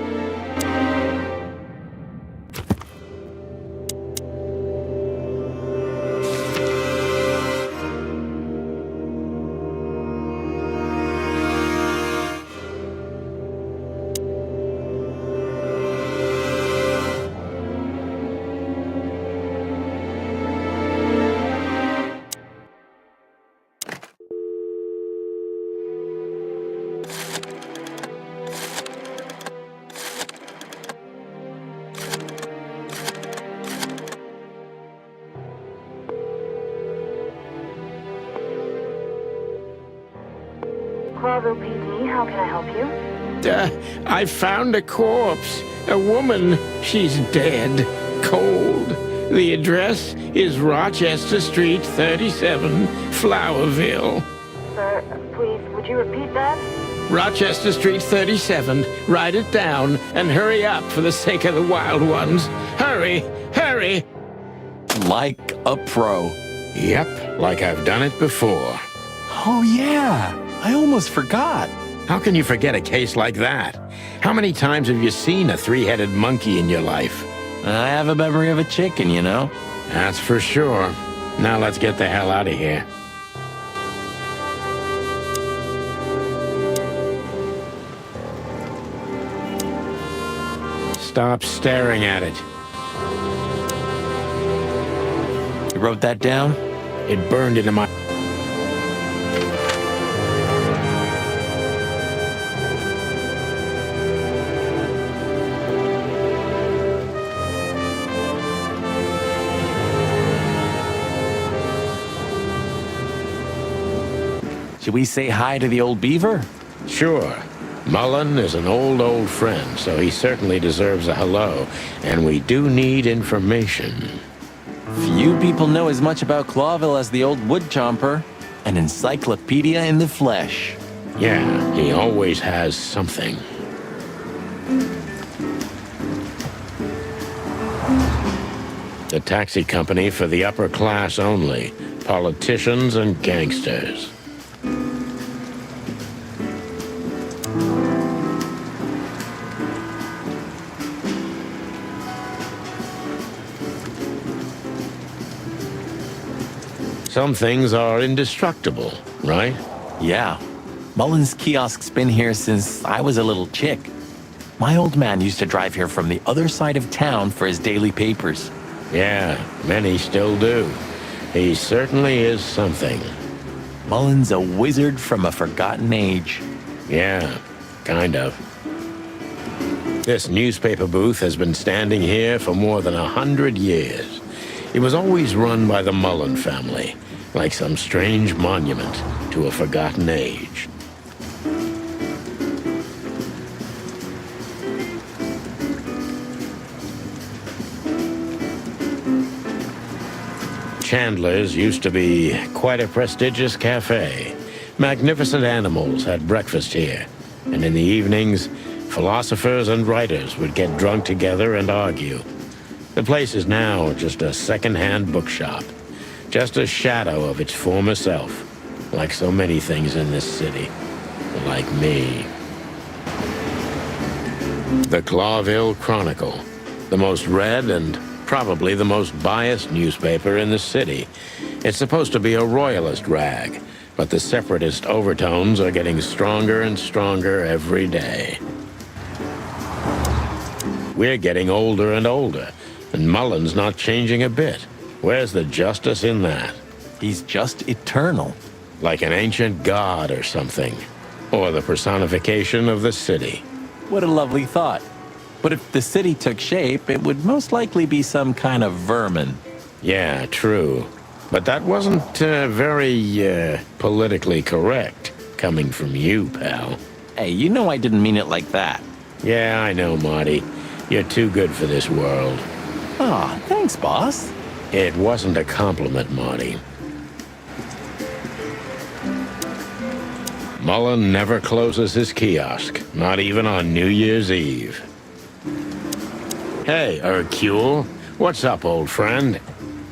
Bravo PD, how can I help you? I found a corpse. A woman. She's dead. Cold. The address is Rochester Street, 37, Flowerville. Sir, please, would you repeat that? Rochester Street, 37. Write it down and hurry up for the sake of the wild ones. Hurry! Hurry! Like a pro. Yep, like I've done it before. Oh, yeah. I almost forgot. How can you forget a case like that? How many times have you seen a three-headed monkey in your life? I have a memory of a chicken, you know. That's for sure. Now let's get the hell out of here. Stop staring at it. You wrote that down? It burned into my... Should we say hi to the old beaver? Sure. Mullen is an old friend, so he certainly deserves a hello, and we do need information. Few people know as much about Clawville as the old wood chomper. An encyclopedia in the flesh. Yeah, he always has something. The taxi company for the upper class only. Politicians and gangsters. Some things are indestructible, right? Yeah. Mullen's kiosk's been here since I was a little chick. My old man used to drive here from the other side of town for his daily papers. Yeah, many still do. He certainly is something. Mullen's a wizard from a forgotten age. Yeah, kind of. This newspaper booth has been standing here for more than 100 years. It was always run by the Mullen family, like some strange monument to a forgotten age. Chandler's used to be quite a prestigious cafe. Magnificent animals had breakfast here, and in the evenings, philosophers and writers would get drunk together and argue. The place is now just a second-hand bookshop, just a shadow of its former self, like so many things in this city, like me. The Clawville Chronicle, the most read and probably the most biased newspaper in the city. It's supposed to be a royalist rag, but the separatist overtones are getting stronger and stronger every day. We're getting older and older, and Mullen's not changing a bit. Where's the justice in that? He's just eternal. Like an ancient god or something. Or the personification of the city. What a lovely thought. But if the city took shape, it would most likely be some kind of vermin. Yeah, true. But that wasn't very politically correct, coming from you, pal. Hey, you know I didn't mean it like that. Yeah, I know, Marty. You're too good for this world. Aw, thanks, boss. It wasn't a compliment, Marty. Mullen never closes his kiosk, not even on New Year's Eve. Hey, Hercule. What's up, old friend?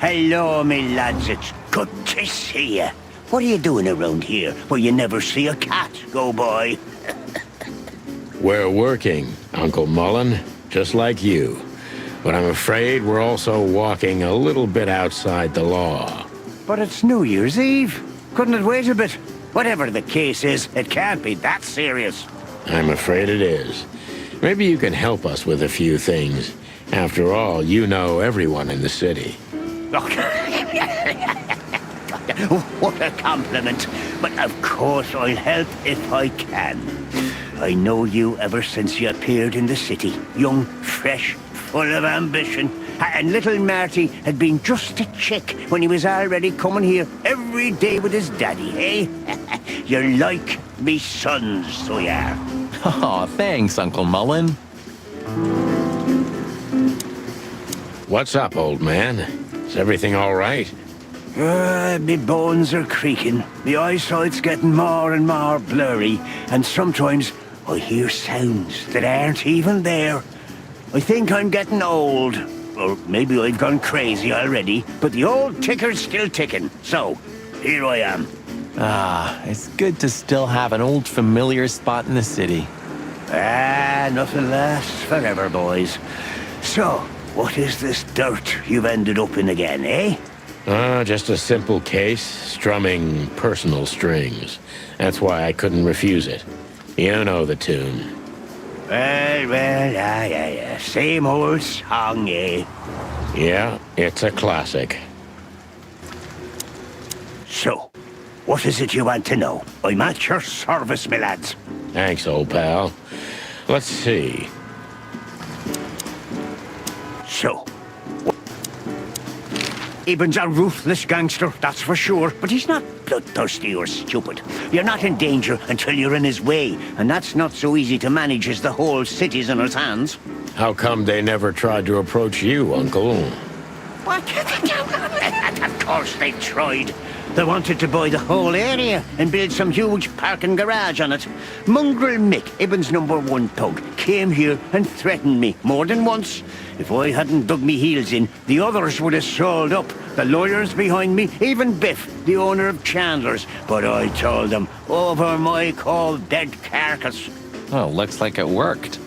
Hello, me lads. It's good to see you. What are you doing around here where you never see a cat go by? We're working, Uncle Mullen, just like you. But I'm afraid we're also walking a little bit outside the law. But it's New Year's Eve. Couldn't it wait a bit? Whatever the case is, it can't be that serious. I'm afraid it is. Maybe you can help us with a few things. After all, you know everyone in the city. What a compliment. But of course I'll help if I can. I know you ever since you appeared in the city. Young, fresh, full of ambition. And little Marty had been just a chick when he was already coming here every day with his daddy, eh? You're like me sons, so you are. Aw, thanks, Uncle Mullen. What's up, old man? Is everything all right? Me bones are creaking. My eyesight's getting more and more blurry. And sometimes I hear sounds that aren't even there. I think I'm getting old. Or maybe I've gone crazy already. But the old ticker's still ticking. So, here I am. Ah, it's good to still have an old familiar spot in the city. Nothing lasts forever, boys. So, what is this dirt you've ended up in again, eh? Just a simple case, strumming personal strings. That's why I couldn't refuse it. You know the tune. Well, yeah. Same old song, eh? Yeah, it's a classic. So, what is it you want to know? I'm at your service, my lads. Thanks, old pal. Let's see. So, Ibn's a ruthless gangster, that's for sure, but he's not bloodthirsty or stupid. You're not in danger until you're in his way, and that's not so easy to manage as the whole city's in his hands. How come they never tried to approach you, Uncle? What? Of course they tried. They wanted to buy the whole area and build some huge parking garage on it. Mongrel Mick, Ibn's #1 thug, came here and threatened me more than once. If I hadn't dug me heels in, the others would have sold up. The lawyers behind me, even Biff, the owner of Chandler's. But I told them, over my cold dead carcass. Well, looks like it worked.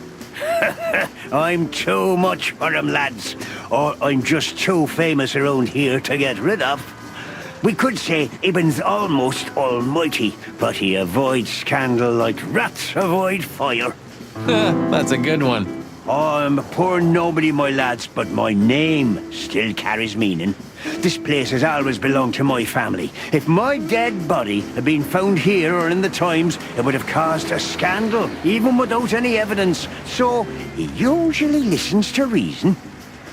I'm too much for them, lads. Or I'm just too famous around here to get rid of. We could say Ibn's almost almighty, but he avoids scandal like rats avoid fire. That's a good one. I'm a poor nobody, my lads, but my name still carries meaning. This place has always belonged to my family. If my dead body had been found here or in the Times, it would have caused a scandal, even without any evidence. So, he usually listens to reason.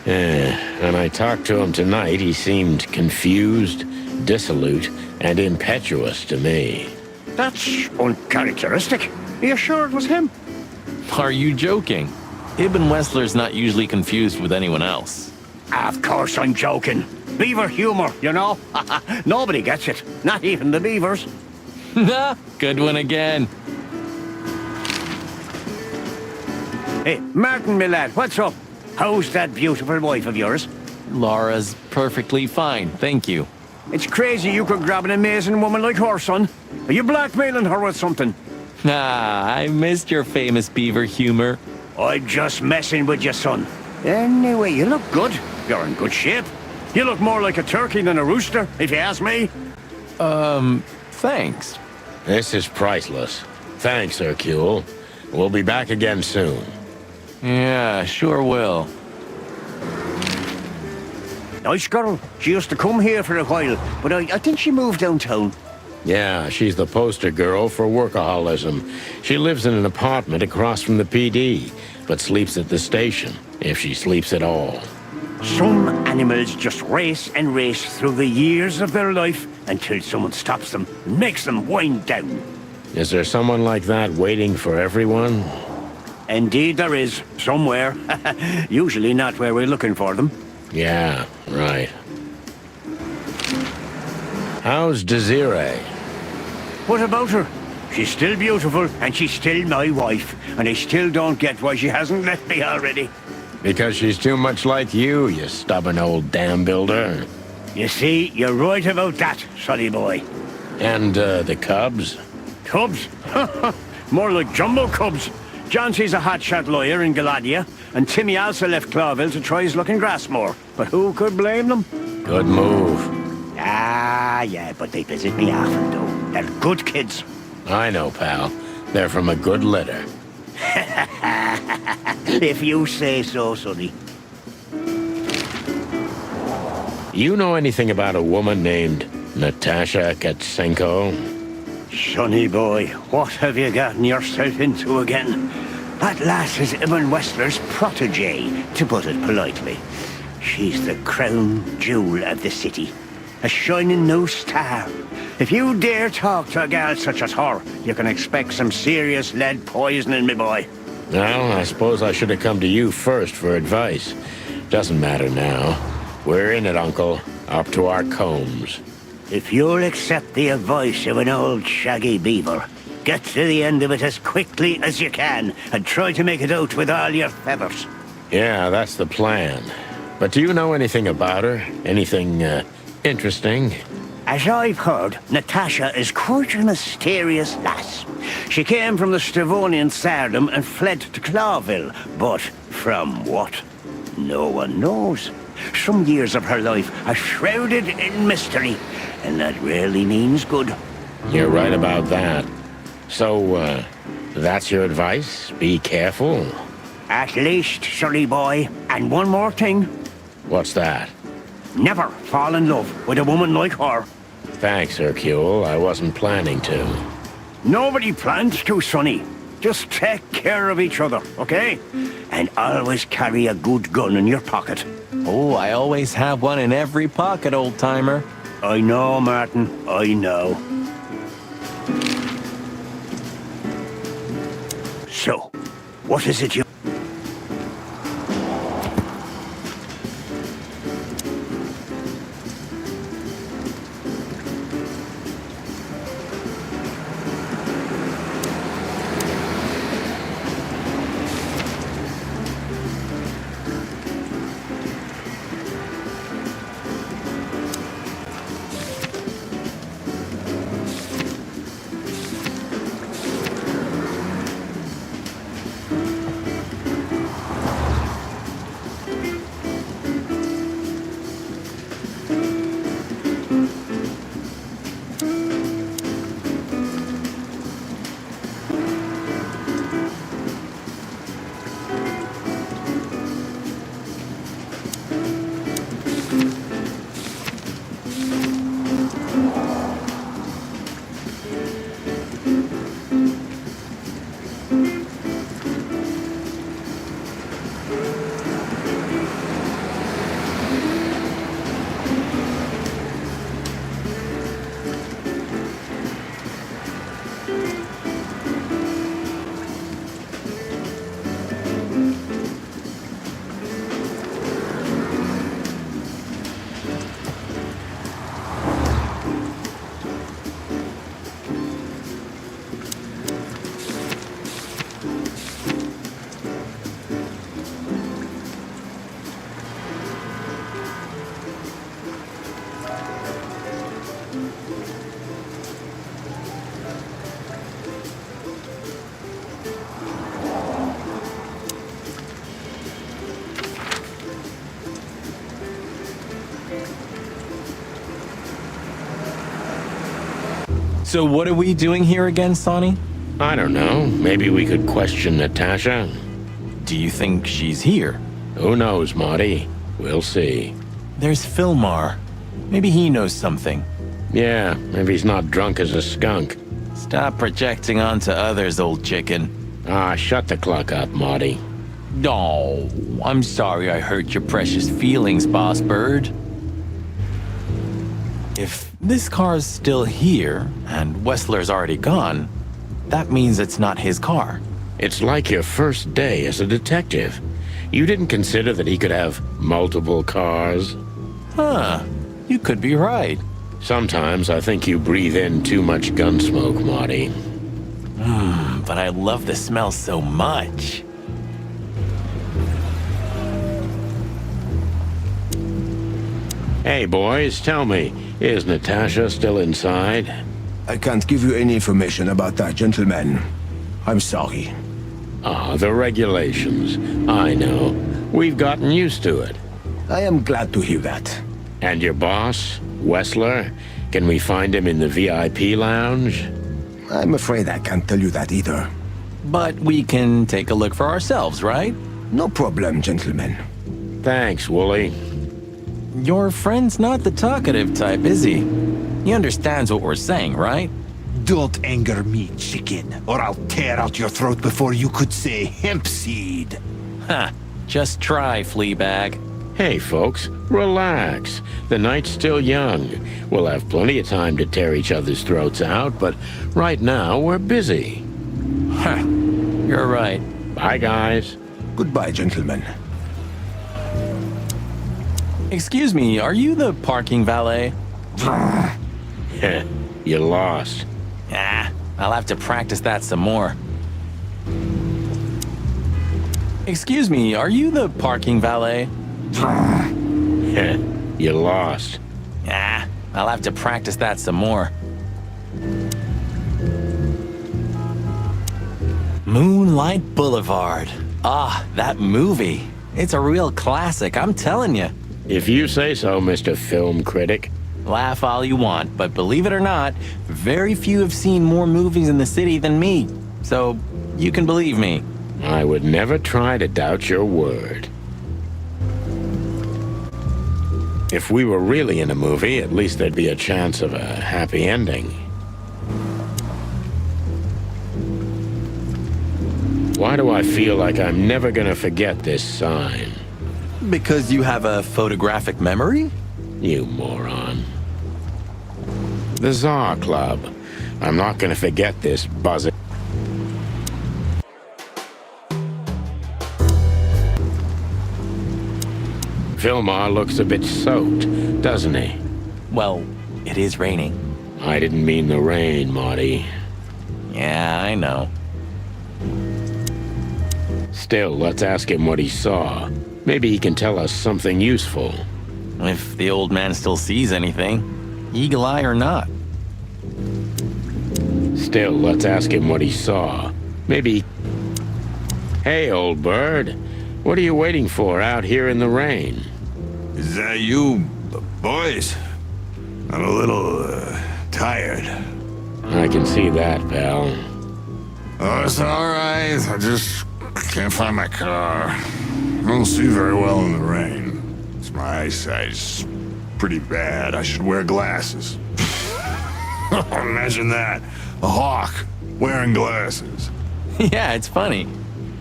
When I talked to him tonight, he seemed confused, dissolute, and impetuous to me. That's uncharacteristic. Are you sure it was him? Are you joking? Ibn Wessler's not usually confused with anyone else. Of course I'm joking. Beaver humor, you know? Nobody gets it. Not even the beavers. Good one again. Hey, Martin, my lad, what's up? How's that beautiful wife of yours? Laura's perfectly fine, thank you. It's crazy you could grab an amazing woman like her, son. Are you blackmailing her with something? I missed your famous beaver humor. I'm just messing with you, son. Anyway, you look good. You're in good shape. You look more like a turkey than a rooster, if you ask me. Thanks. This is priceless. Thanks, Hercule. We'll be back again soon. Yeah, sure will. Nice girl. She used to come here for a while, but I think she moved downtown. Yeah, she's the poster girl for workaholism. She lives in an apartment across from the PD, but sleeps at the station, if she sleeps at all. Some animals just race and race through the years of their life until someone stops them and makes them wind down. Is there someone like that waiting for everyone? Indeed there is, somewhere. Usually not where we're looking for them. Yeah, right. How's Desiree? What about her? She's still beautiful, and she's still my wife, and I still don't get why she hasn't left me already. Because she's too much like you stubborn old dam builder. You see, you're right about that, sonny boy. And, the cubs? Cubs? More like jumbo cubs. Johnson's a hotshot lawyer in Galadia, and Timmy also left Clawville to try his luck in Grassmore. But who could blame them? Good move. Yeah, but they visit me often, though. They're good kids. I know, pal. They're from a good litter. If you say so, sonny. You know anything about a woman named Natasha Katsenko? Sonny boy, what have you gotten yourself into again? That lass is Ibn Wessler's protege, to put it politely. She's the crown jewel of the city. A shining new star. If you dare talk to a gal such as her, you can expect some serious lead poisoning, me boy. Well, I suppose I should have come to you first for advice. Doesn't matter now. We're in it, Uncle. Up to our combs. If you'll accept the advice of an old shaggy beaver, get to the end of it as quickly as you can, and try to make it out with all your feathers. Yeah, that's the plan. But do you know anything about her? Anything, interesting? As I've heard, Natasha is quite a mysterious lass. She came from the Stavonian Tsardom and fled to Clawville, but from what? No one knows. Some years of her life are shrouded in mystery, and that rarely means good. You're right about that. So, that's your advice? Be careful? At least, sonny boy. And one more thing. What's that? Never fall in love with a woman like her. Thanks, Hercule. I wasn't planning to. Nobody plans to, Sonny. Just take care of each other, okay? And always carry a good gun in your pocket. Oh, I always have one in every pocket, old-timer. I know, Martin. I know. So, what is it you... So what are we doing here again, Sonny? I don't know. Maybe we could question Natasha. Do you think she's here? Who knows, Marty? We'll see. There's Fillmar. Maybe he knows something. Yeah, maybe he's not drunk as a skunk. Stop projecting onto others, old chicken. Ah, shut the clock up, Marty. Oh, I'm sorry I hurt your precious feelings, Boss Bird. If this car's still here, and Wessler's already gone, that means it's not his car. It's like your first day as a detective. You didn't consider that he could have multiple cars? Huh, you could be right. Sometimes I think you breathe in too much gun smoke, Marty. But I love the smell so much. Hey, boys, tell me, is Natasha still inside? I can't give you any information about that, gentlemen. I'm sorry. Ah, the regulations. I know. We've gotten used to it. I am glad to hear that. And your boss, Wessler? Can we find him in the VIP lounge? I'm afraid I can't tell you that either. But we can take a look for ourselves, right? No problem, gentlemen. Thanks, Wooly. Your friend's not the talkative type, is he? He understands what we're saying, right? Don't anger me, chicken, or I'll tear out your throat before you could say hemp seed. Ha! Just try, Fleabag. Hey, folks, relax. The night's still young. We'll have plenty of time to tear each other's throats out, but right now we're busy. Ha! You're right. Bye, guys. Goodbye, gentlemen. Excuse me, are you the parking valet? You lost. Ah, I'll have to practice that some more. Excuse me, are you the parking valet? You lost. Ah, I'll have to practice that some more. Moonlight Boulevard. Ah, that movie. It's a real classic, I'm telling you. If you say so, Mr. Film Critic. Laugh all you want, but believe it or not, very few have seen more movies in the city than me. So, you can believe me. I would never try to doubt your word. If we were really in a movie, at least there'd be a chance of a happy ending. Why do I feel like I'm never gonna forget this sign? Because you have a photographic memory? You moron. The Tsar Club. I'm not gonna forget this buzzer. Fillmore looks a bit soaked, doesn't he? Well, it is raining. I didn't mean the rain, Marty. Yeah, I know. Still, let's ask him what he saw. Maybe he can tell us something useful. If the old man still sees anything, eagle eye or not. Still, let's ask him what he saw. Maybe... Hey, old bird. What are you waiting for out here in the rain? Is that you, boys? I'm a little, tired. I can see that, pal. Oh, it's all right. I just can't find my car. I don't see very well in the rain. My eyesight's pretty bad. I should wear glasses. Imagine that. A hawk wearing glasses. Yeah, it's funny.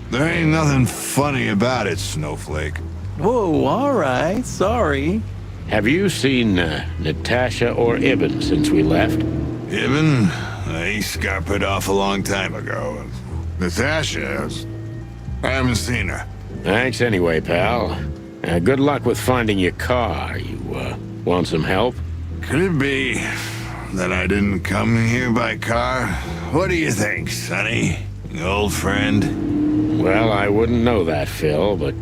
There ain't nothing funny about it, Snowflake. Whoa, all right, sorry. Have you seen Natasha or Ibn since we left? Ibn? He scuppered off a long time ago. Natasha? I haven't seen her. Thanks anyway, pal. Good luck with finding your car. You, want some help? Could it be that I didn't come here by car? What do you think, Sonny? Old friend? Well, I wouldn't know that, Phil, but,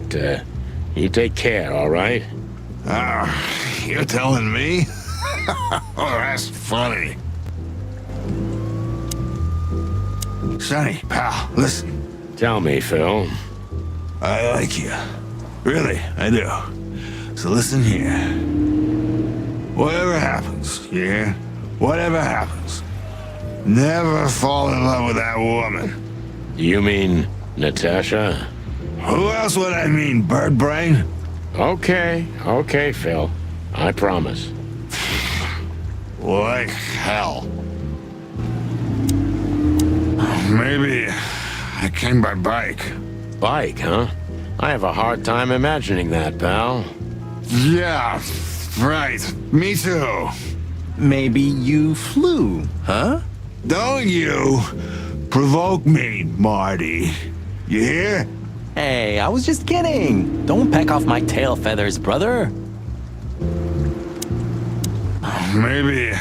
you take care, all right? You're telling me? Oh, that's funny. Sonny, pal, listen. Tell me, Phil. I like you. Really, I do. So listen here. Whatever happens, you hear? Whatever happens, never fall in love with that woman. You mean Natasha? Who else would I mean, bird brain? Okay, Phil. I promise. Like hell. Maybe I came by bike. Bike, huh? I have a hard time imagining that, pal. Yeah, right. Me too. Maybe you flew, huh? Don't you provoke me, Marty. You hear? Hey, I was just kidding. Don't peck off my tail feathers, brother. Maybe.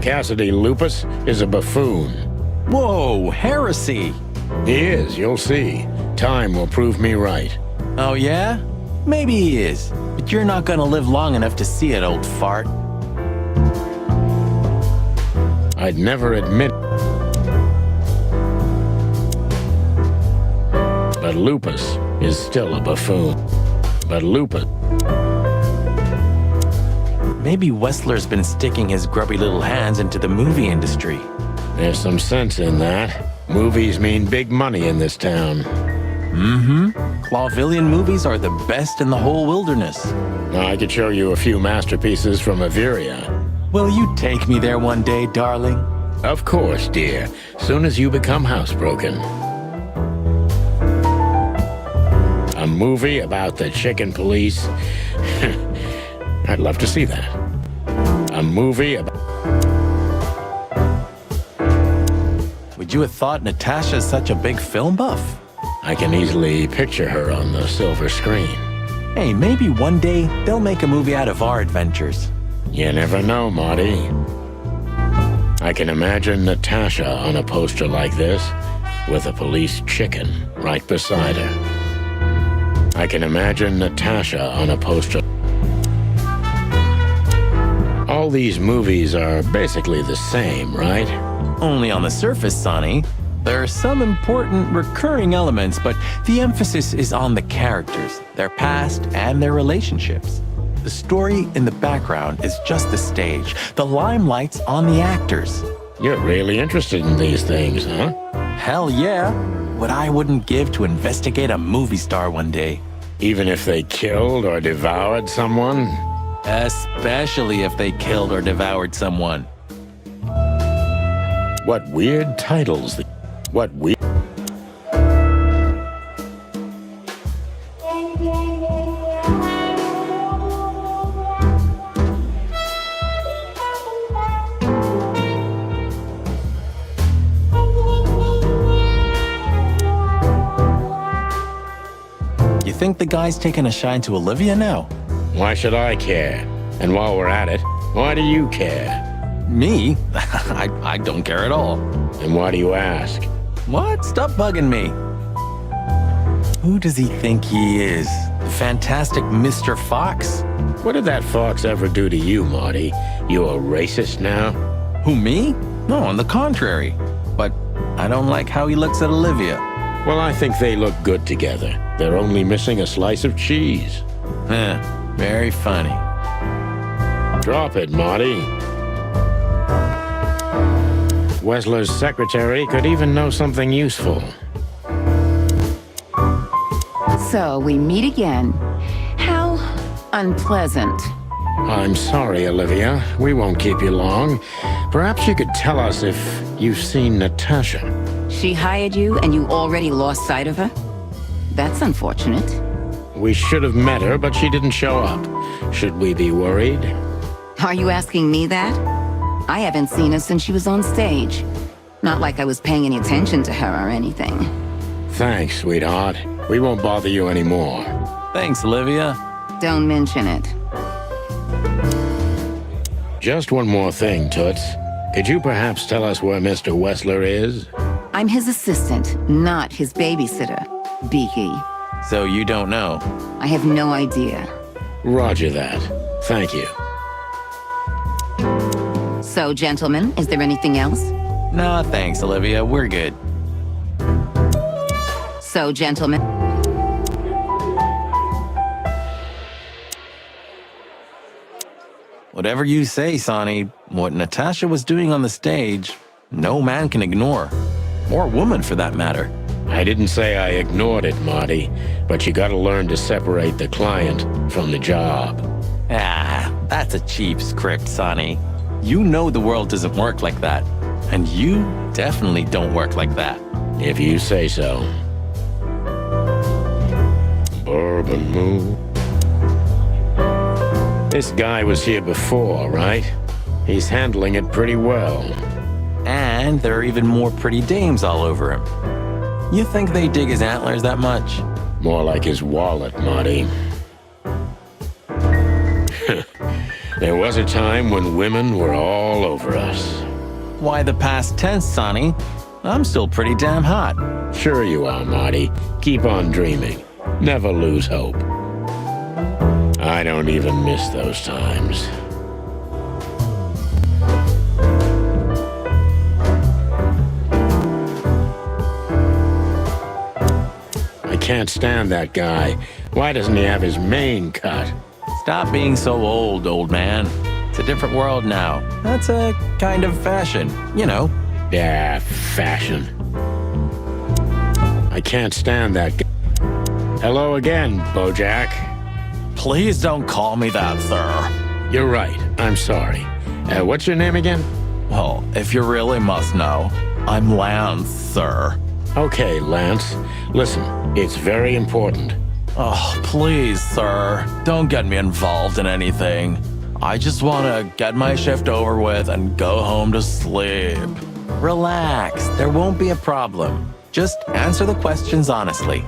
Cassidy Lupus is a buffoon. Whoa, heresy. He is, you'll see. Time will prove me right. Oh, yeah? Maybe he is, but you're not gonna live long enough to see it, old fart. I'd never admit. But Lupus is still a buffoon. But Lupus... Maybe Wessler's been sticking his grubby little hands into the movie industry. There's some sense in that. Movies mean big money in this town. Mm-hmm. Clawvillian movies are the best in the whole wilderness. I could show you a few masterpieces from Averia. Will you take me there one day, darling? Of course, dear. Soon as you become housebroken. A movie about the chicken police? I'd love to see that. A movie about... Would you have thought Natasha's such a big film buff? I can easily picture her on the silver screen. Hey, maybe one day they'll make a movie out of our adventures. You never know, Marty. I can imagine Natasha on a poster like this, with a police chicken right beside her. I can imagine Natasha on a poster. All these movies are basically the same, right? Only on the surface, Sonny. There are some important recurring elements, but the emphasis is on the characters, their past, and their relationships. The story in the background is just the stage. The limelight's on the actors. You're really interested in these things, huh? hell yeah. What I wouldn't give to investigate a movie star one day. Even if they killed or devoured someone? Especially if they killed or devoured someone. What weird titles. What weird... You think the guy's taking a shine to Olivia now? Why should I care? And while we're at it, why do you care? Me? I don't care at all. And why do you ask? What? Stop bugging me. Who does he think he is? The fantastic Mr. Fox? What did that fox ever do to you, Marty? You a racist now? Who, me? No, on the contrary. But I don't like how he looks at Olivia. Well, I think they look good together. They're only missing a slice of cheese. Very funny. Drop it, Marty. Wessler's secretary could even know something useful. So, we meet again. How unpleasant. I'm sorry, Olivia. We won't keep you long. Perhaps you could tell us if you've seen Natasha. She hired you and you already lost sight of her? That's unfortunate. We should have met her, but she didn't show up. Should we be worried? Are you asking me that? I haven't seen her since she was on stage. Not like I was paying any attention to her or anything. Thanks, sweetheart. We won't bother you anymore. Thanks, Olivia. Don't mention it. Just one more thing, Toots. Could you perhaps tell us where Mr. Wessler is? I'm his assistant, not his babysitter, Beaky. So you don't know? I have no idea. Roger that. Thank you. So, gentlemen, is there anything else? Nah, thanks, Olivia. We're good. So, gentlemen... Whatever you say, Sonny, what Natasha was doing on the stage, no man can ignore. Or woman, for that matter. I didn't say I ignored it, Marty, but you gotta learn to separate the client from the job. Ah, that's a cheap script, Sonny. You know the world doesn't work like that. And you definitely don't work like that. If you say so. Bourbon Moon. This guy was here before, right? He's handling it pretty well. And there are even more pretty dames all over him. You think they dig his antlers that much? More like his wallet, Marty. There was a time when women were all over us. Why the past tense, Sonny? I'm still pretty damn hot. Sure you are, Marty. Keep on dreaming. Never lose hope. I don't even miss those times. I can't stand that guy. Why doesn't he have his mane cut? Stop being so old man. It's a different world now. That's a kind of fashion, you know. Yeah, fashion. I can't stand that guy. Hello again, Bojack. Please don't call me that, sir. You're right. I'm sorry. What's your name again? Well, if you really must know, I'm Lance, sir. Okay, Lance. Listen, it's very important. Oh, please, sir. Don't get me involved in anything. I just want to get my shift over with and go home to sleep. Relax. There won't be a problem. Just answer the questions honestly.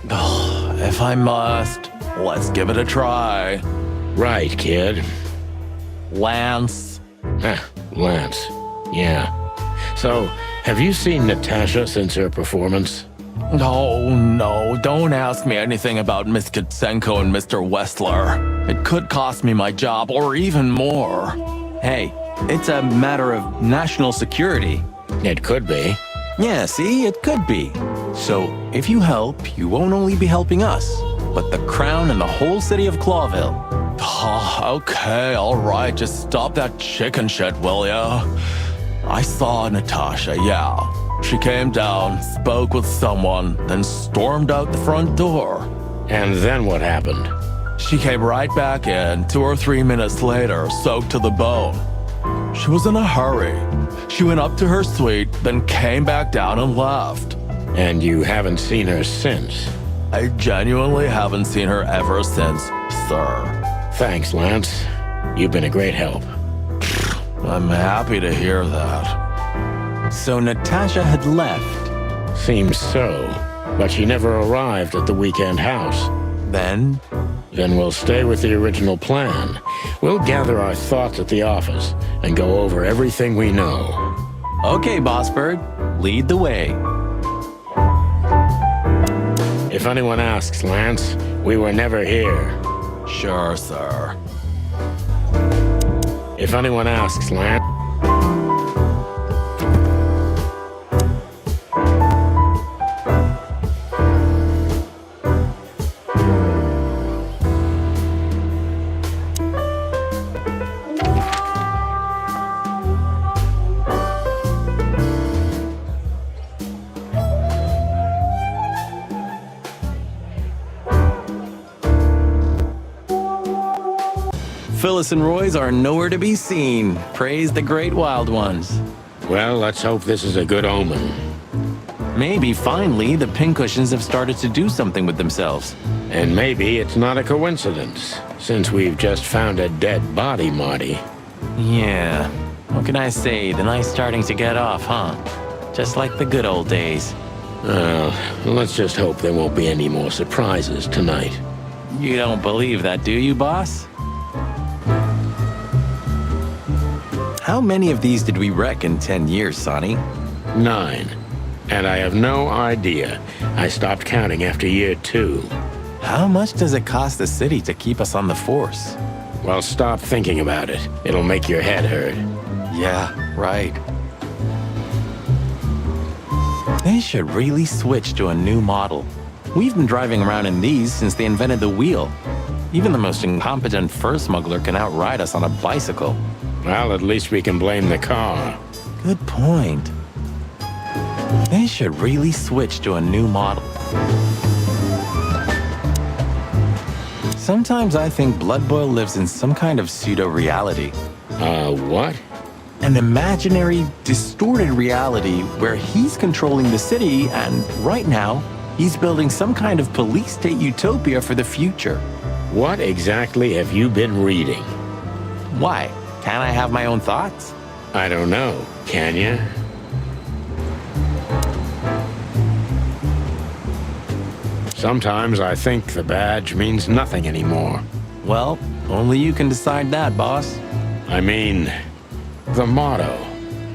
Oh, if I must, let's give it a try. Right, kid. Lance. Lance. Yeah. So, have you seen Natasha since her performance? Oh, no, don't ask me anything about Miss Kitsenko and Mr. Wessler. It could cost me my job, or even more. Hey, it's a matter of national security. It could be. Yeah, see, it could be. So, if you help, you won't only be helping us, but the crown and the whole city of Clawville. Oh, okay, all right, just stop that chicken shit, will ya? I saw Natasha, yeah. She came down, spoke with someone, then stormed out the front door. And then what happened? She came right back in 2 or 3 minutes later, soaked to the bone. She was in a hurry. She went up to her suite, then came back down and left. And you haven't seen her since? I genuinely haven't seen her ever since, sir. Thanks, Lance. You've been a great help. I'm happy to hear that. So Natasha had left? Seems so, but she never arrived at the weekend house. Then? Then we'll stay with the original plan. We'll gather our thoughts at the office and go over everything we know. Okay, Boss Bird. Lead the way. If anyone asks, Lance, we were never here. Sure, sir. If anyone asks, Lance... Phyllis and Roy's are nowhere to be seen. Praise the great wild ones. Well, let's hope this is a good omen. Maybe, finally, the pincushions have started to do something with themselves. And maybe it's not a coincidence, since we've just found a dead body, Marty. Yeah. What can I say? The night's starting to get off, huh? Just like the good old days. Well, let's just hope there won't be any more surprises tonight. You don't believe that, do you, boss? How many of these did we wreck in 10 years, Sonny? 9. And I have no idea. I stopped counting after year 2. How much does it cost the city to keep us on the force? Well, stop thinking about it. It'll make your head hurt. Yeah, right. They should really switch to a new model. We've been driving around in these since they invented the wheel. Even the most incompetent fur smuggler can outride us on a bicycle. Well, at least we can blame the car. Good point. They should really switch to a new model. Sometimes I think Blood Boil lives in some kind of pseudo-reality. What? An imaginary, distorted reality where he's controlling the city and, right now, he's building some kind of police state utopia for the future. What exactly have you been reading? Why? Can't I have my own thoughts? I don't know. Can you? Sometimes I think the badge means nothing anymore. Well, only you can decide that, boss. I mean, the motto,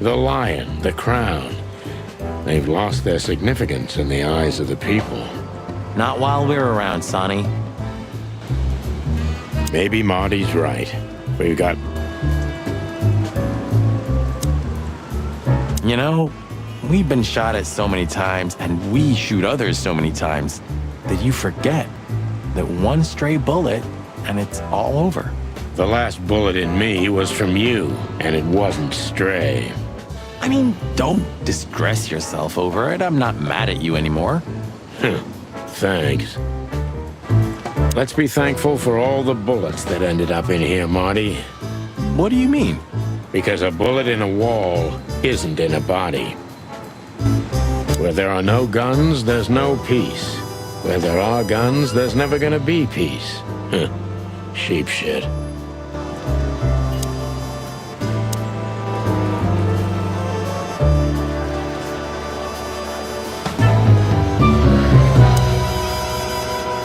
the lion, the crown. They've lost their significance in the eyes of the people. Not while we're around, Sonny. Maybe Marty's right. We've got... You know, we've been shot at so many times, and we shoot others so many times, that you forget that one stray bullet, and it's all over. The last bullet in me was from you, and it wasn't stray. I mean, don't distress yourself over it. I'm not mad at you anymore. Thanks. Let's be thankful for all the bullets that ended up in here, Marty. What do you mean? Because a bullet in a wall isn't in a body. Where there are no guns, there's no peace. Where there are guns, there's never gonna be peace. Sheep shit.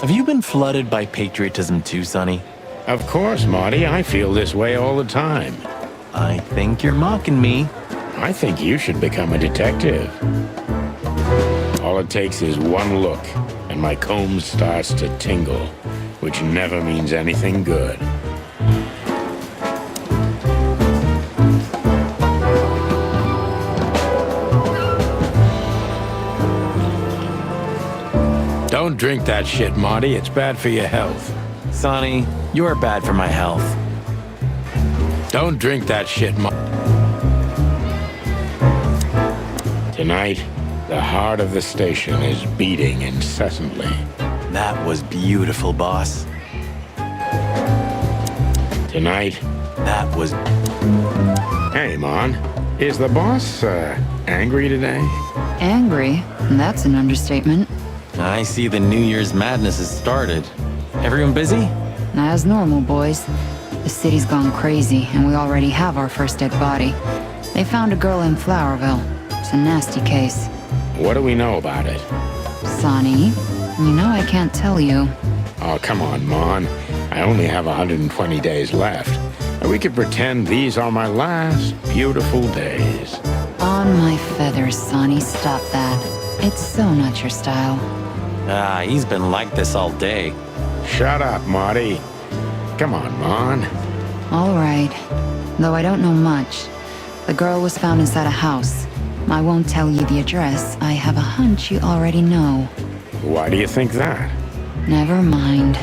Have you been flooded by patriotism too, Sonny? Of course, Marty. I feel this way all the time. I think you're mocking me. I think you should become a detective. All it takes is one look, and my comb starts to tingle, which never means anything good. Don't drink that shit, Marty. It's bad for your health. Sonny, you're bad for my health. Don't drink that shit, Marty. Tonight, the heart of the station is beating incessantly. That was beautiful, boss. Tonight... That was... Hey, Mon. Is the boss, angry today? Angry? That's an understatement. I see the New Year's madness has started. Everyone busy? As normal, boys. The city's gone crazy, and we already have our first dead body. They found a girl in Flowerville. It's a nasty case. What do we know about it? Sonny, you know I can't tell you. Oh, come on, Mon. I only have 120 days left. We could pretend these are my last beautiful days. On my feathers, Sonny, stop that. It's so not your style. He's been like this all day. Shut up, Marty. Come on, Mon. All right. Though I don't know much. The girl was found inside a house. I won't tell you the address. I have a hunch you already know. Why do you think that? Never mind.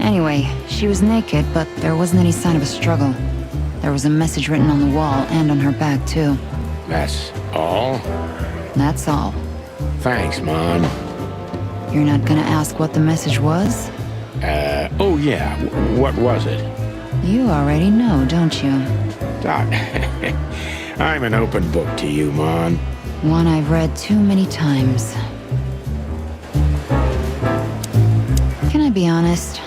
Anyway, she was naked, but there wasn't any sign of a struggle. There was a message written on the wall and on her back, too. That's all? That's all. Thanks, Mon. You're not gonna ask what the message was? Oh yeah, what was it? You already know, don't you? I'm an open book to you, Mon. One I've read too many times. Can I be honest?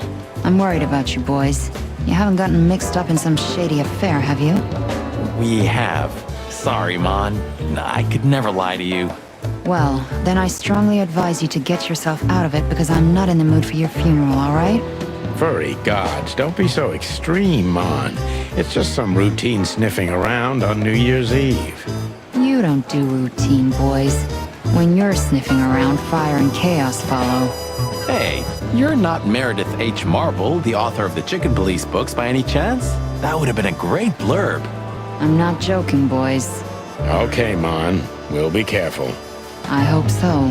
I'm worried about you boys. You haven't gotten mixed up in some shady affair, have you? We have. Sorry, Mon. I could never lie to you. Well, then I strongly advise you to get yourself out of it because I'm not in the mood for your funeral, all right? Furry gods, don't be so extreme, Mon. It's just some routine sniffing around on New Year's Eve. You don't do routine, boys. When you're sniffing around, fire and chaos follow. Hey, you're not Meredith H. Marble, the author of the Chicken Police books, by any chance? That would have been a great blurb. I'm not joking, boys. Okay, Mon. We'll be careful. I hope so.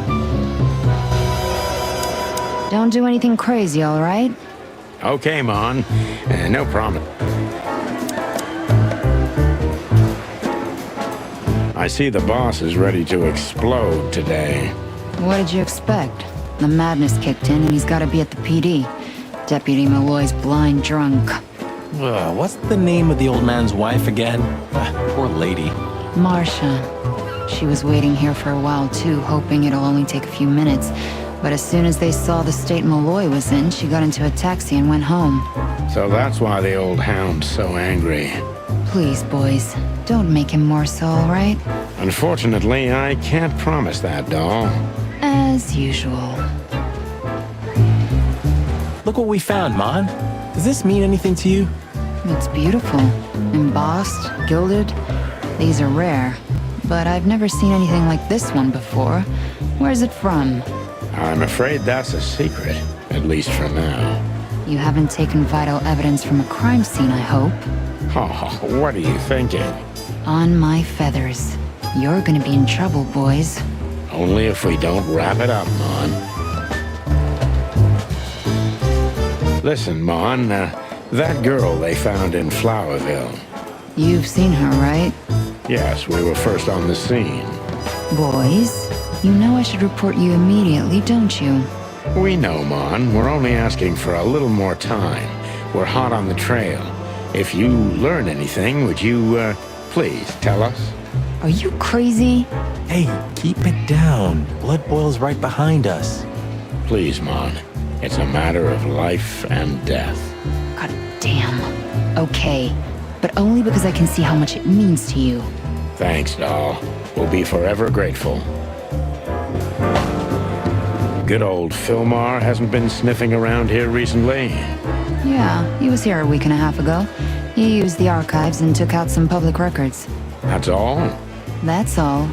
Don't do anything crazy, all right? Okay, Mon. No problem. I see the boss is ready to explode today. What did you expect? The madness kicked in and he's got to be at the PD. Deputy Malloy's blind drunk. What's the name of the old man's wife again? Poor lady. Marcia. She was waiting here for a while too, hoping it'll only take a few minutes. But as soon as they saw the state Malloy was in, she got into a taxi and went home. So that's why the old hound's so angry. Please, boys, don't make him more so, all right? Unfortunately, I can't promise that, doll. As usual. Look what we found, Mon. Does this mean anything to you? It's beautiful. Embossed, gilded. These are rare. But I've never seen anything like this one before. Where's it from? I'm afraid that's a secret, at least for now. You haven't taken vital evidence from a crime scene, I hope. Oh, what are you thinking? On my feathers. You're gonna be in trouble, boys. Only if we don't wrap it up, Mon. Listen, Mon, that girl they found in Flowerville. You've seen her, right? Yes, we were first on the scene. Boys, you know I should report you immediately, don't you? We know, Mon. We're only asking for a little more time. We're hot on the trail. If you learn anything, would you, please tell us? Are you crazy? Hey, keep it down. Blood boils right behind us. Please, Mon. It's a matter of life and death. God damn. Okay, but only because I can see how much it means to you. Thanks, doll. We'll be forever grateful. Good old Fillmore hasn't been sniffing around here recently. Yeah, he was here a week and a half ago. He used the archives and took out some public records. That's all? That's all.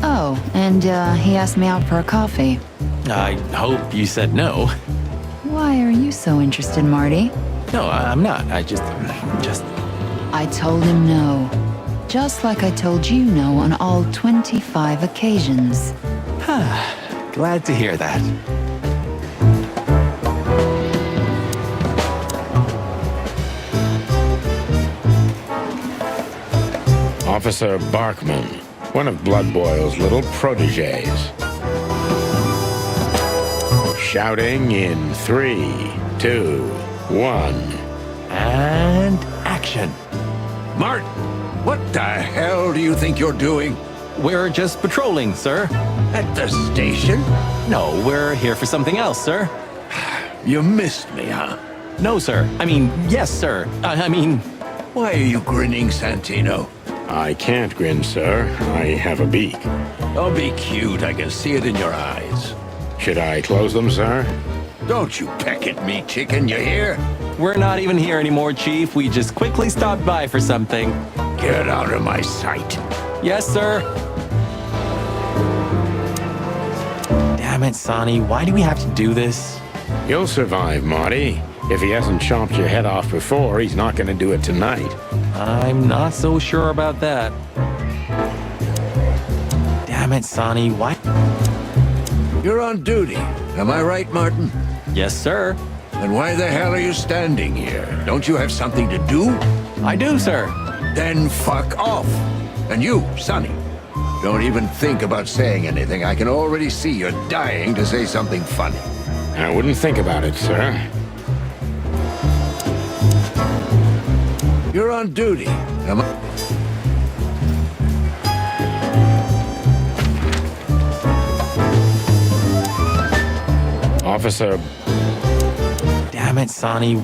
Oh, and he asked me out for a coffee. I hope you said no. Why are you so interested, Marty? No, I'm not. I just... I told him no. Just like I told you no on all 25 occasions. Glad to hear that. Officer Barkman, One of Blood Boil's little proteges. Shouting in 3, 2, 1. And action. Martin, what the hell do you think you're doing? We're just patrolling, sir. At the station? No, we're here for something else, sir. You missed me, huh? No, sir. I mean, yes, sir. I mean... Why are you grinning, Santino? I can't grin, sir. I have a beak. Don't be cute. I can see it in your eyes. Should I close them, sir? Don't you peck at me, chicken, you hear? We're not even here anymore, Chief. We just quickly stopped by for something. Get out of my sight. Yes, sir. Damn it, Sonny. Why do we have to do this? You'll survive, Marty. If he hasn't chomped your head off before, he's not going to do it tonight. I'm not so sure about that. Damn it, Sonny. Why? You're on duty. Am I right, Martin? Yes, sir. Then why the hell are you standing here? Don't you have something to do? I do, sir. Then fuck off. And you, Sonny, don't even think about saying anything. I can already see you're dying to say something funny. I wouldn't think about it, sir. You're on duty. Am I? Officer... Damn it, Sonny.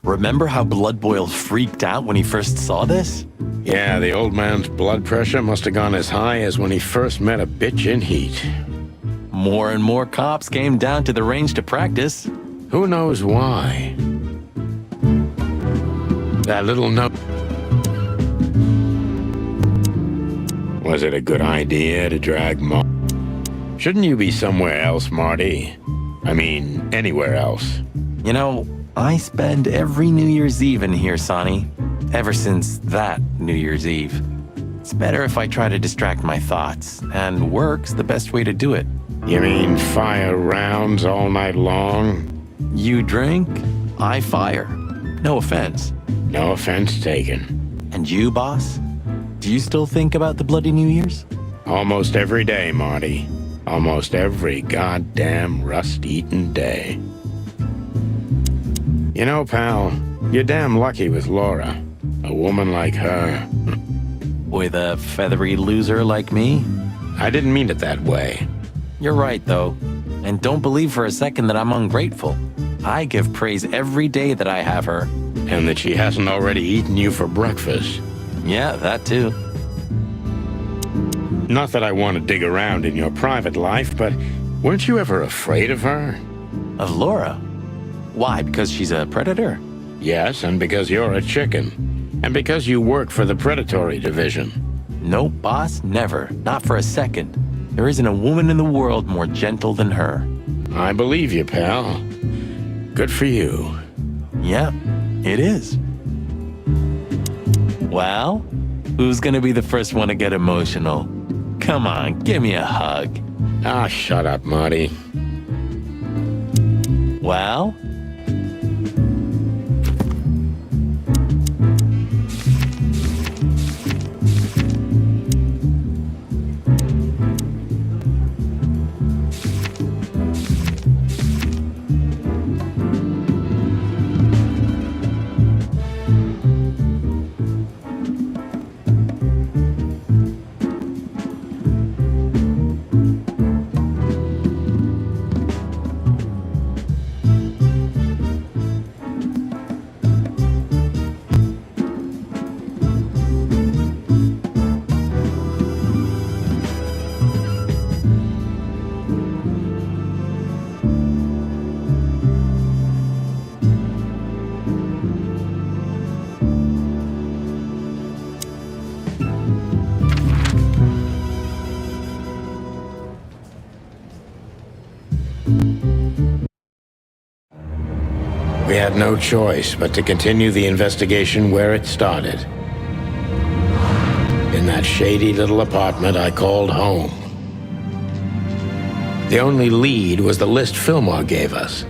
Remember how Blood Boil freaked out when he first saw this? Yeah, the old man's blood pressure must have gone as high as when he first met a bitch in heat. More and more cops came down to the range to practice. Who knows why? That little note... Was it a good idea to drag Shouldn't you be somewhere else, Marty? I mean, anywhere else. You know, I spend every New Year's Eve in here, Sonny. Ever since that New Year's Eve. It's better if I try to distract my thoughts, and work's the best way to do it. You mean fire rounds all night long? You drink, I fire. No offense. No offense taken. And you, boss? Do you still think about the bloody New Year's? Almost every day, Marty. Almost every goddamn rust-eaten day. You know, pal, you're damn lucky with Laura. A woman like her. With a feathery loser like me? I didn't mean it that way. You're right, though. And don't believe for a second that I'm ungrateful. I give praise every day that I have her. And that she hasn't already eaten you for breakfast. Yeah, that too. Not that I want to dig around in your private life, but weren't you ever afraid of her? Of Laura? Why, because she's a predator? Yes, and because you're a chicken. And because you work for the predatory division. Nope, boss, never. Not for a second. There isn't a woman in the world more gentle than her. I believe you, pal. Good for you. Yeah, it is. Well, who's gonna be the first one to get emotional? Come on, give me a hug. Ah, shut up, Marty. Well? We had no choice but to continue the investigation where it started. In that shady little apartment I called home. The only lead was the list Fillmore gave us,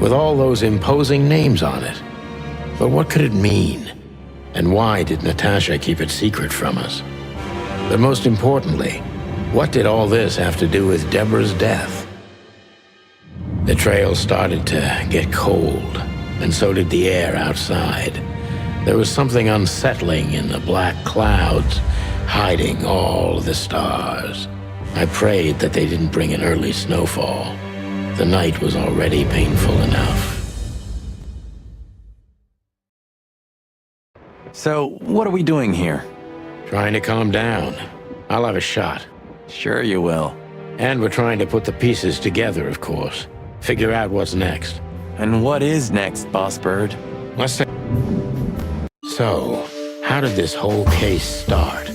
with all those imposing names on it. But what could it mean? And why did Natasha keep it secret from us? But most importantly, what did all this have to do with Deborah's death? The trail started to get cold, and so did the air outside. There was something unsettling in the black clouds, hiding all the stars. I prayed that they didn't bring an early snowfall. The night was already painful enough. So, what are we doing here? Trying to calm down. I'll have a shot. Sure you will. And we're trying to put the pieces together, of course. Figure out what's next. And what is next, Boss Bird? Let's say... So, how did this whole case start?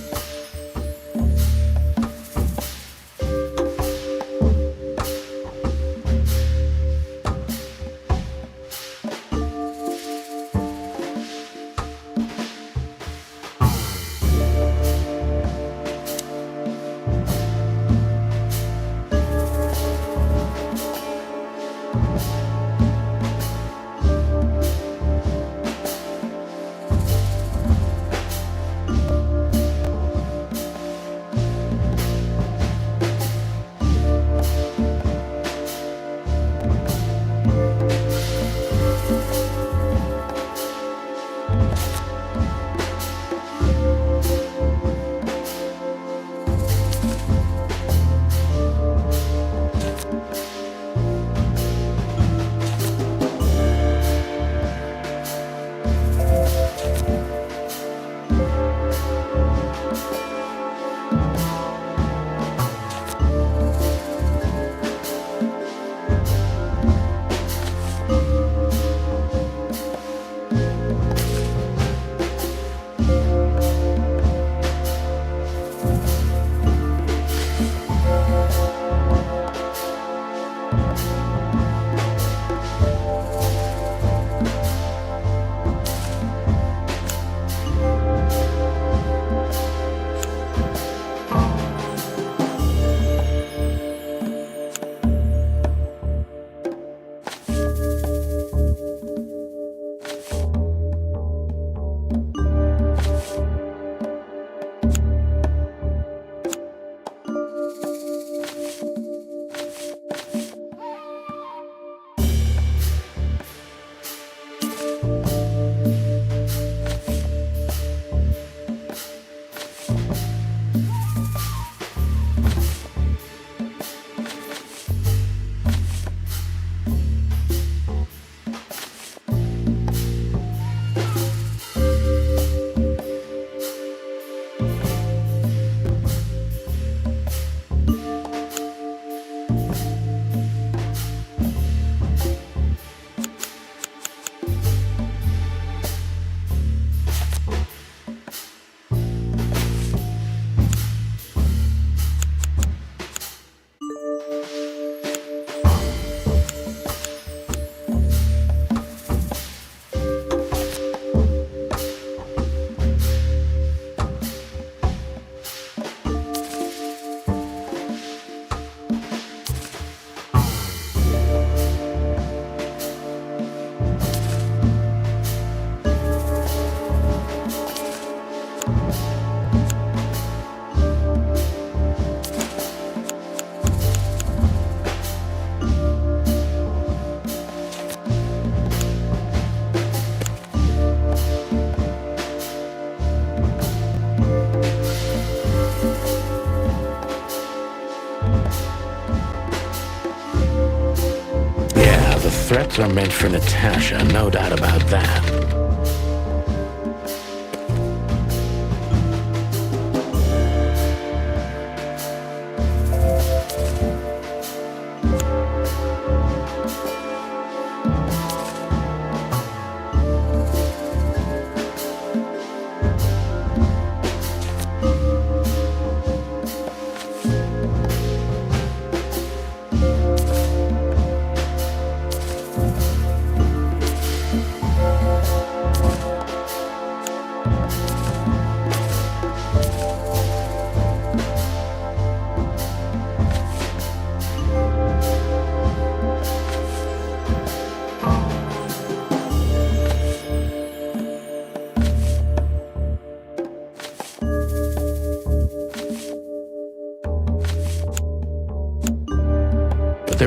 Threats are meant for Natasha, no doubt about that.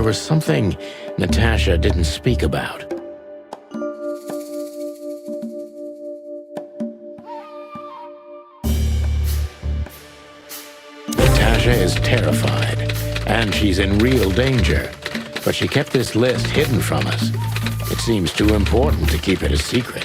there was something Natasha didn't speak about. Natasha is terrified, and she's in real danger. But she kept this list hidden from us. It seems too important to keep it a secret.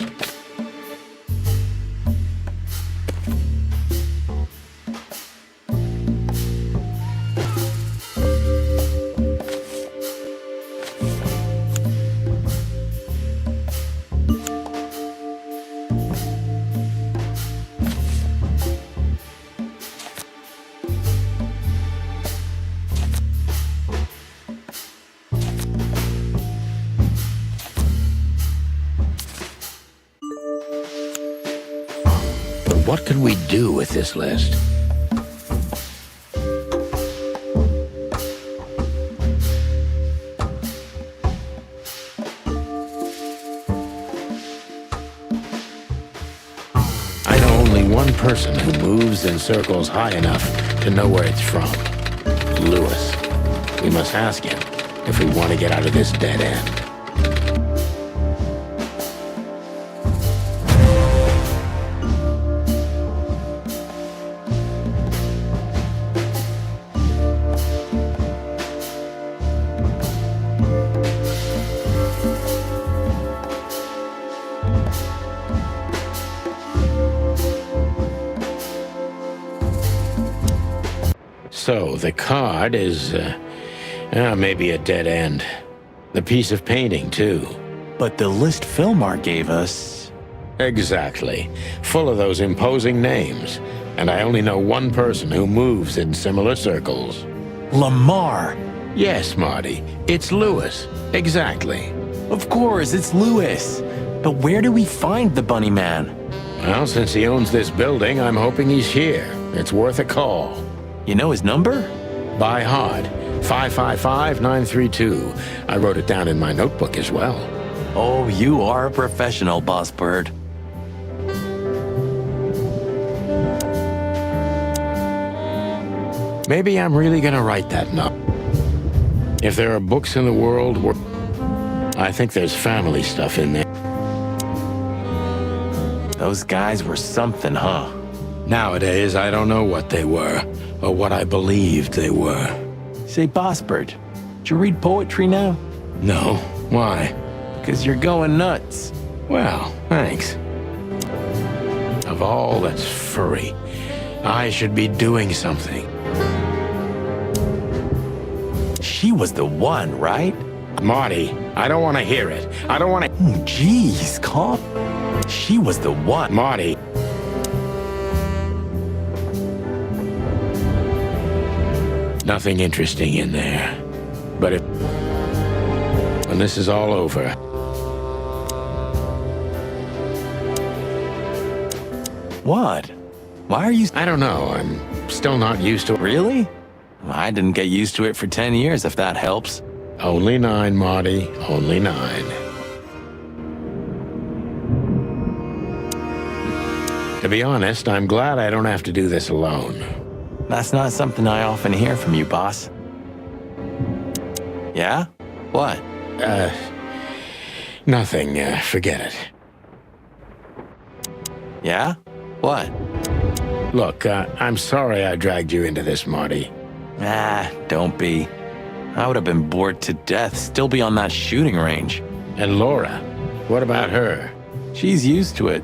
What could we do with this list? I know only one person who moves in circles high enough to know where it's from. Lewis. We must ask him if we want to get out of this dead end. So, the card is, maybe a dead end. The piece of painting, too. But the list Filmar gave us... Exactly. Full of those imposing names. And I only know one person who moves in similar circles. Lamar! Yes, Marty. It's Lewis. Exactly. Of course, it's Lewis. But where do we find the Bunny Man? Well, since he owns this building, I'm hoping he's here. It's worth a call. You know his number? By heart. 555-932. I wrote it down in my notebook as well. Oh, you are a professional, Boss Bird. Maybe I'm really gonna write that note. If there are books in the world where... I think there's family stuff in there. Those guys were something, huh? Nowadays, I don't know what they were, or what I believed they were. Say, Boss Bird, did you read poetry now? No. Why? Because you're going nuts. Well, thanks. Of all that's furry, I should be doing something. She was the one, right? Marty, I don't want to hear it. I don't want to... Jeez, calm. She was the one. Marty. Nothing interesting in there. But if... when this is all over... What? Why are you... I don't know. I'm still not used to it. Really? I didn't get used to it for 10 years, if that helps. Only 9, Marty. Only 9. To be honest, I'm glad I don't have to do this alone. That's not something I often hear from you, boss. Yeah? What? Nothing. Forget it. Yeah? What? Look, I'm sorry I dragged you into this, Marty. Don't be. I would have been bored to death, still be on that shooting range. And Laura, what about her? She's used to it.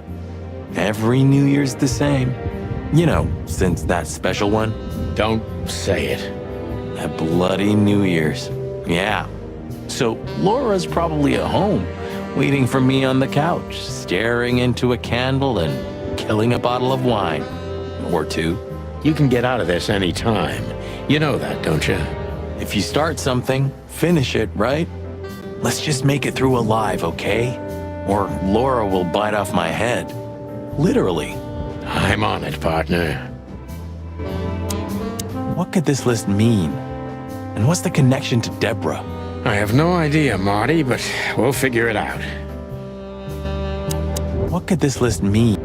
Every New Year's the same. You know, since that special one. Don't say it. That bloody New Year's. Yeah. So Laura's probably at home, waiting for me on the couch, staring into a candle and killing a bottle of wine. Or 2. You can get out of this any time. You know that, don't you? If you start something, finish it, right? Let's just make it through alive, okay? Or Laura will bite off my head. Literally. I'm on it, partner. What could this list mean? And what's the connection to Deborah? I have no idea, Marty, but we'll figure it out. What could this list mean?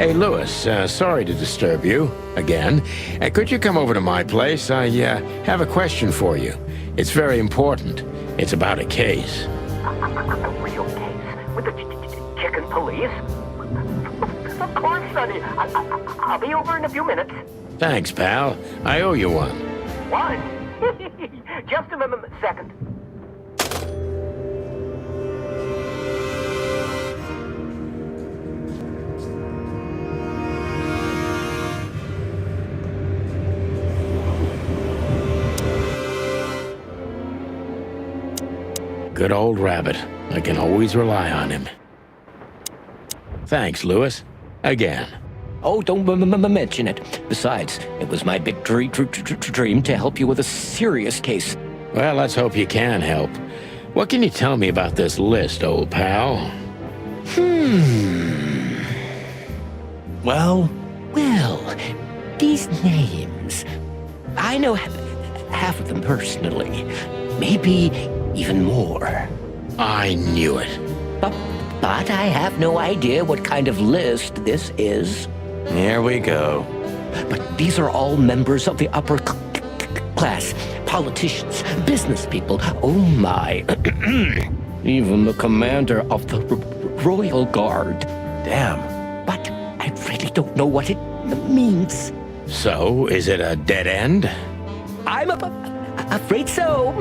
Hey, Louis, sorry to disturb you again. Could you come over to my place? I have a question for you. It's very important. It's about a case. A real case? With the chicken police? Of course, Sonny. I'll be over in a few minutes. Thanks, pal. I owe you one. One? Just a second. Good old Rabbit. I can always rely on him. Thanks, Louis. Again. Oh, don't mention it. Besides, it was my big dream to help you with a serious case. Well, let's hope you can help. What can you tell me about this list, old pal? Well, these names. I know half of them personally. Maybe even more. I knew it. But I have no idea what kind of list this is. Here we go. But these are all members of the upper class. Politicians, business people. Oh my. Even the commander of the Royal Guard. Damn. But I really don't know what it means. So, is it a dead end? I'm afraid so.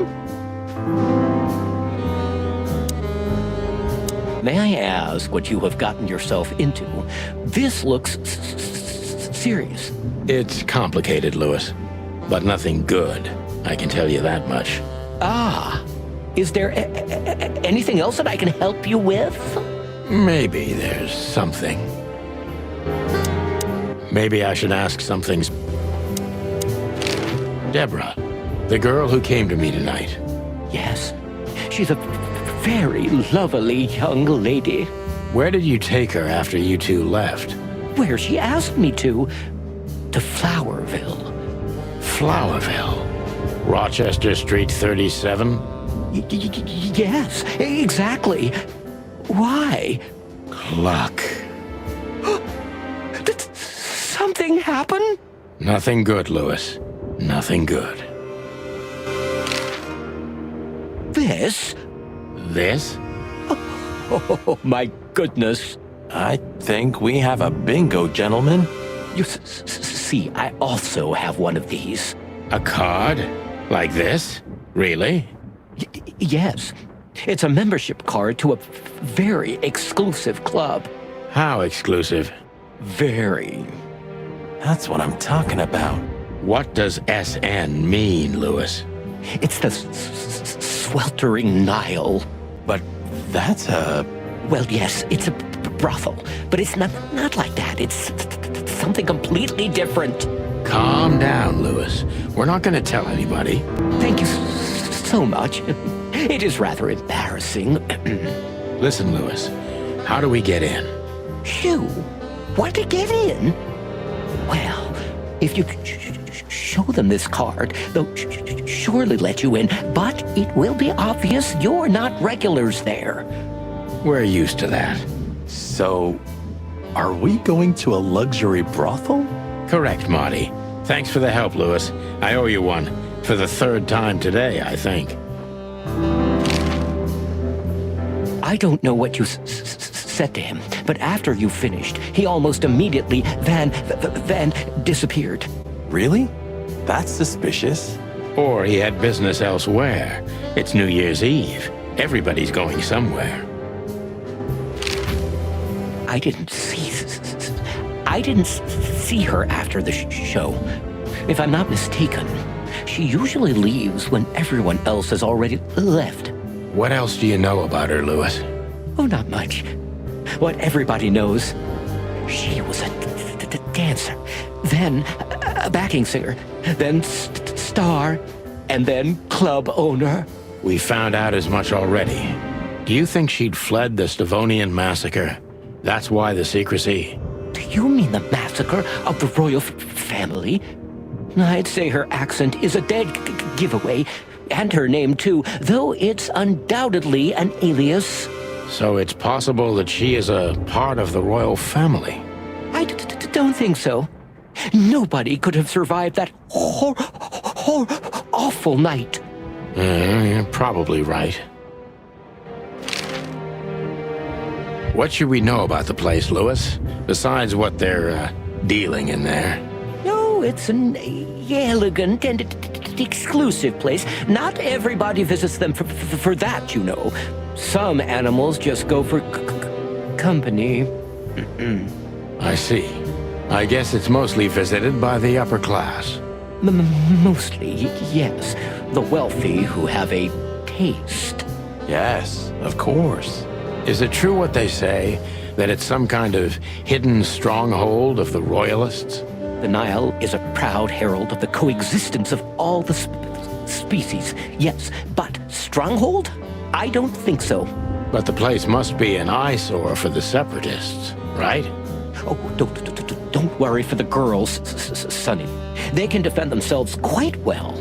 May I ask what you have gotten yourself into? This looks serious. It's complicated, Louis, but nothing good. I can tell you that much. Ah, is there anything else that I can help you with? Maybe there's something. Maybe I should ask something. Deborah, the girl who came to me tonight. Yes, she's a very lovely young lady. Where did you take her after you two left? Where she asked me to Flowerville. Flowerville? Rochester Street 37? Yes, exactly. Why? Luck. Did something happen? Nothing good, Louis. Nothing good. This? This? Oh, my goodness. I think we have a bingo, gentlemen. You see, I also have one of these. A card? Like this? Really? Yes. It's a membership card to a very exclusive club. How exclusive? Very. That's what I'm talking about. What does SN mean, Louis? It's the sweltering Nile. But that's a... Well, yes, it's a brothel. But it's not like that. It's something completely different. Calm down, Louis. We're not going to tell anybody. Thank you so much. It is rather embarrassing. Listen, Louis. How do we get in? You want to get in? Well, if you show them this card, they'll surely let you in, but it will be obvious you're not regulars there. We're used to that. So, are we going to a luxury brothel? Correct, Marty. Thanks for the help, Louis. I owe you one. For the third time today, I think. I don't know what you said to him, but after you finished, he almost immediately disappeared. Really? That's suspicious. Or he had business elsewhere. It's New Year's Eve. Everybody's going somewhere. I didn't see her after the show. If I'm not mistaken, she usually leaves when everyone else has already left. What else do you know about her, Louis? Oh, not much. What everybody knows. She was a dancer, then a backing singer, then star, and then club owner. We found out as much already. Do you think she'd fled the Stavonian massacre? That's why the secrecy. Do you mean the massacre of the royal family? I'd say her accent is a dead giveaway, and her name too, though it's undoubtedly an alias. So it's possible that she is a part of the royal family. I don't think so. Nobody could have survived that awful night. You're probably right. What should we know about the place, Lewis? Besides what they're dealing in there? No, it's an elegant and exclusive place. Not everybody visits them for that, you know. Some animals just go for company. I see. I guess it's mostly visited by the upper class. Mostly, yes. The wealthy who have a taste. Yes, of course. Is it true what they say, that it's some kind of hidden stronghold of the royalists? The Nile is a proud herald of the coexistence of all the species, yes. But stronghold? I don't think so. But the place must be an eyesore for the separatists, right? Oh, don't worry for the girls, Sonny. They can defend themselves quite well.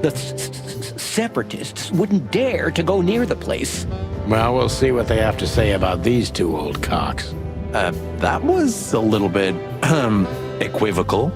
The separatists wouldn't dare to go near the place. Well, we'll see what they have to say about these two old cocks. That was a little bit, equivocal.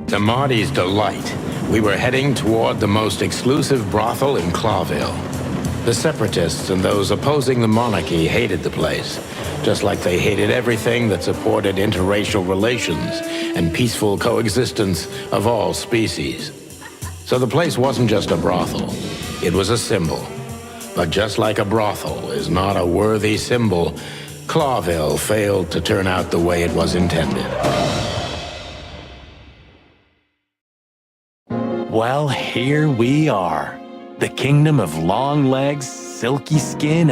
To Marty's delight, we were heading toward the most exclusive brothel in Clawville. The separatists and those opposing the monarchy hated the place, just like they hated everything that supported interracial relations and peaceful coexistence of all species. So the place wasn't just a brothel, it was a symbol. But just like a brothel is not a worthy symbol, Clawville failed to turn out the way it was intended. Well, here we are. The kingdom of long legs, silky skin, and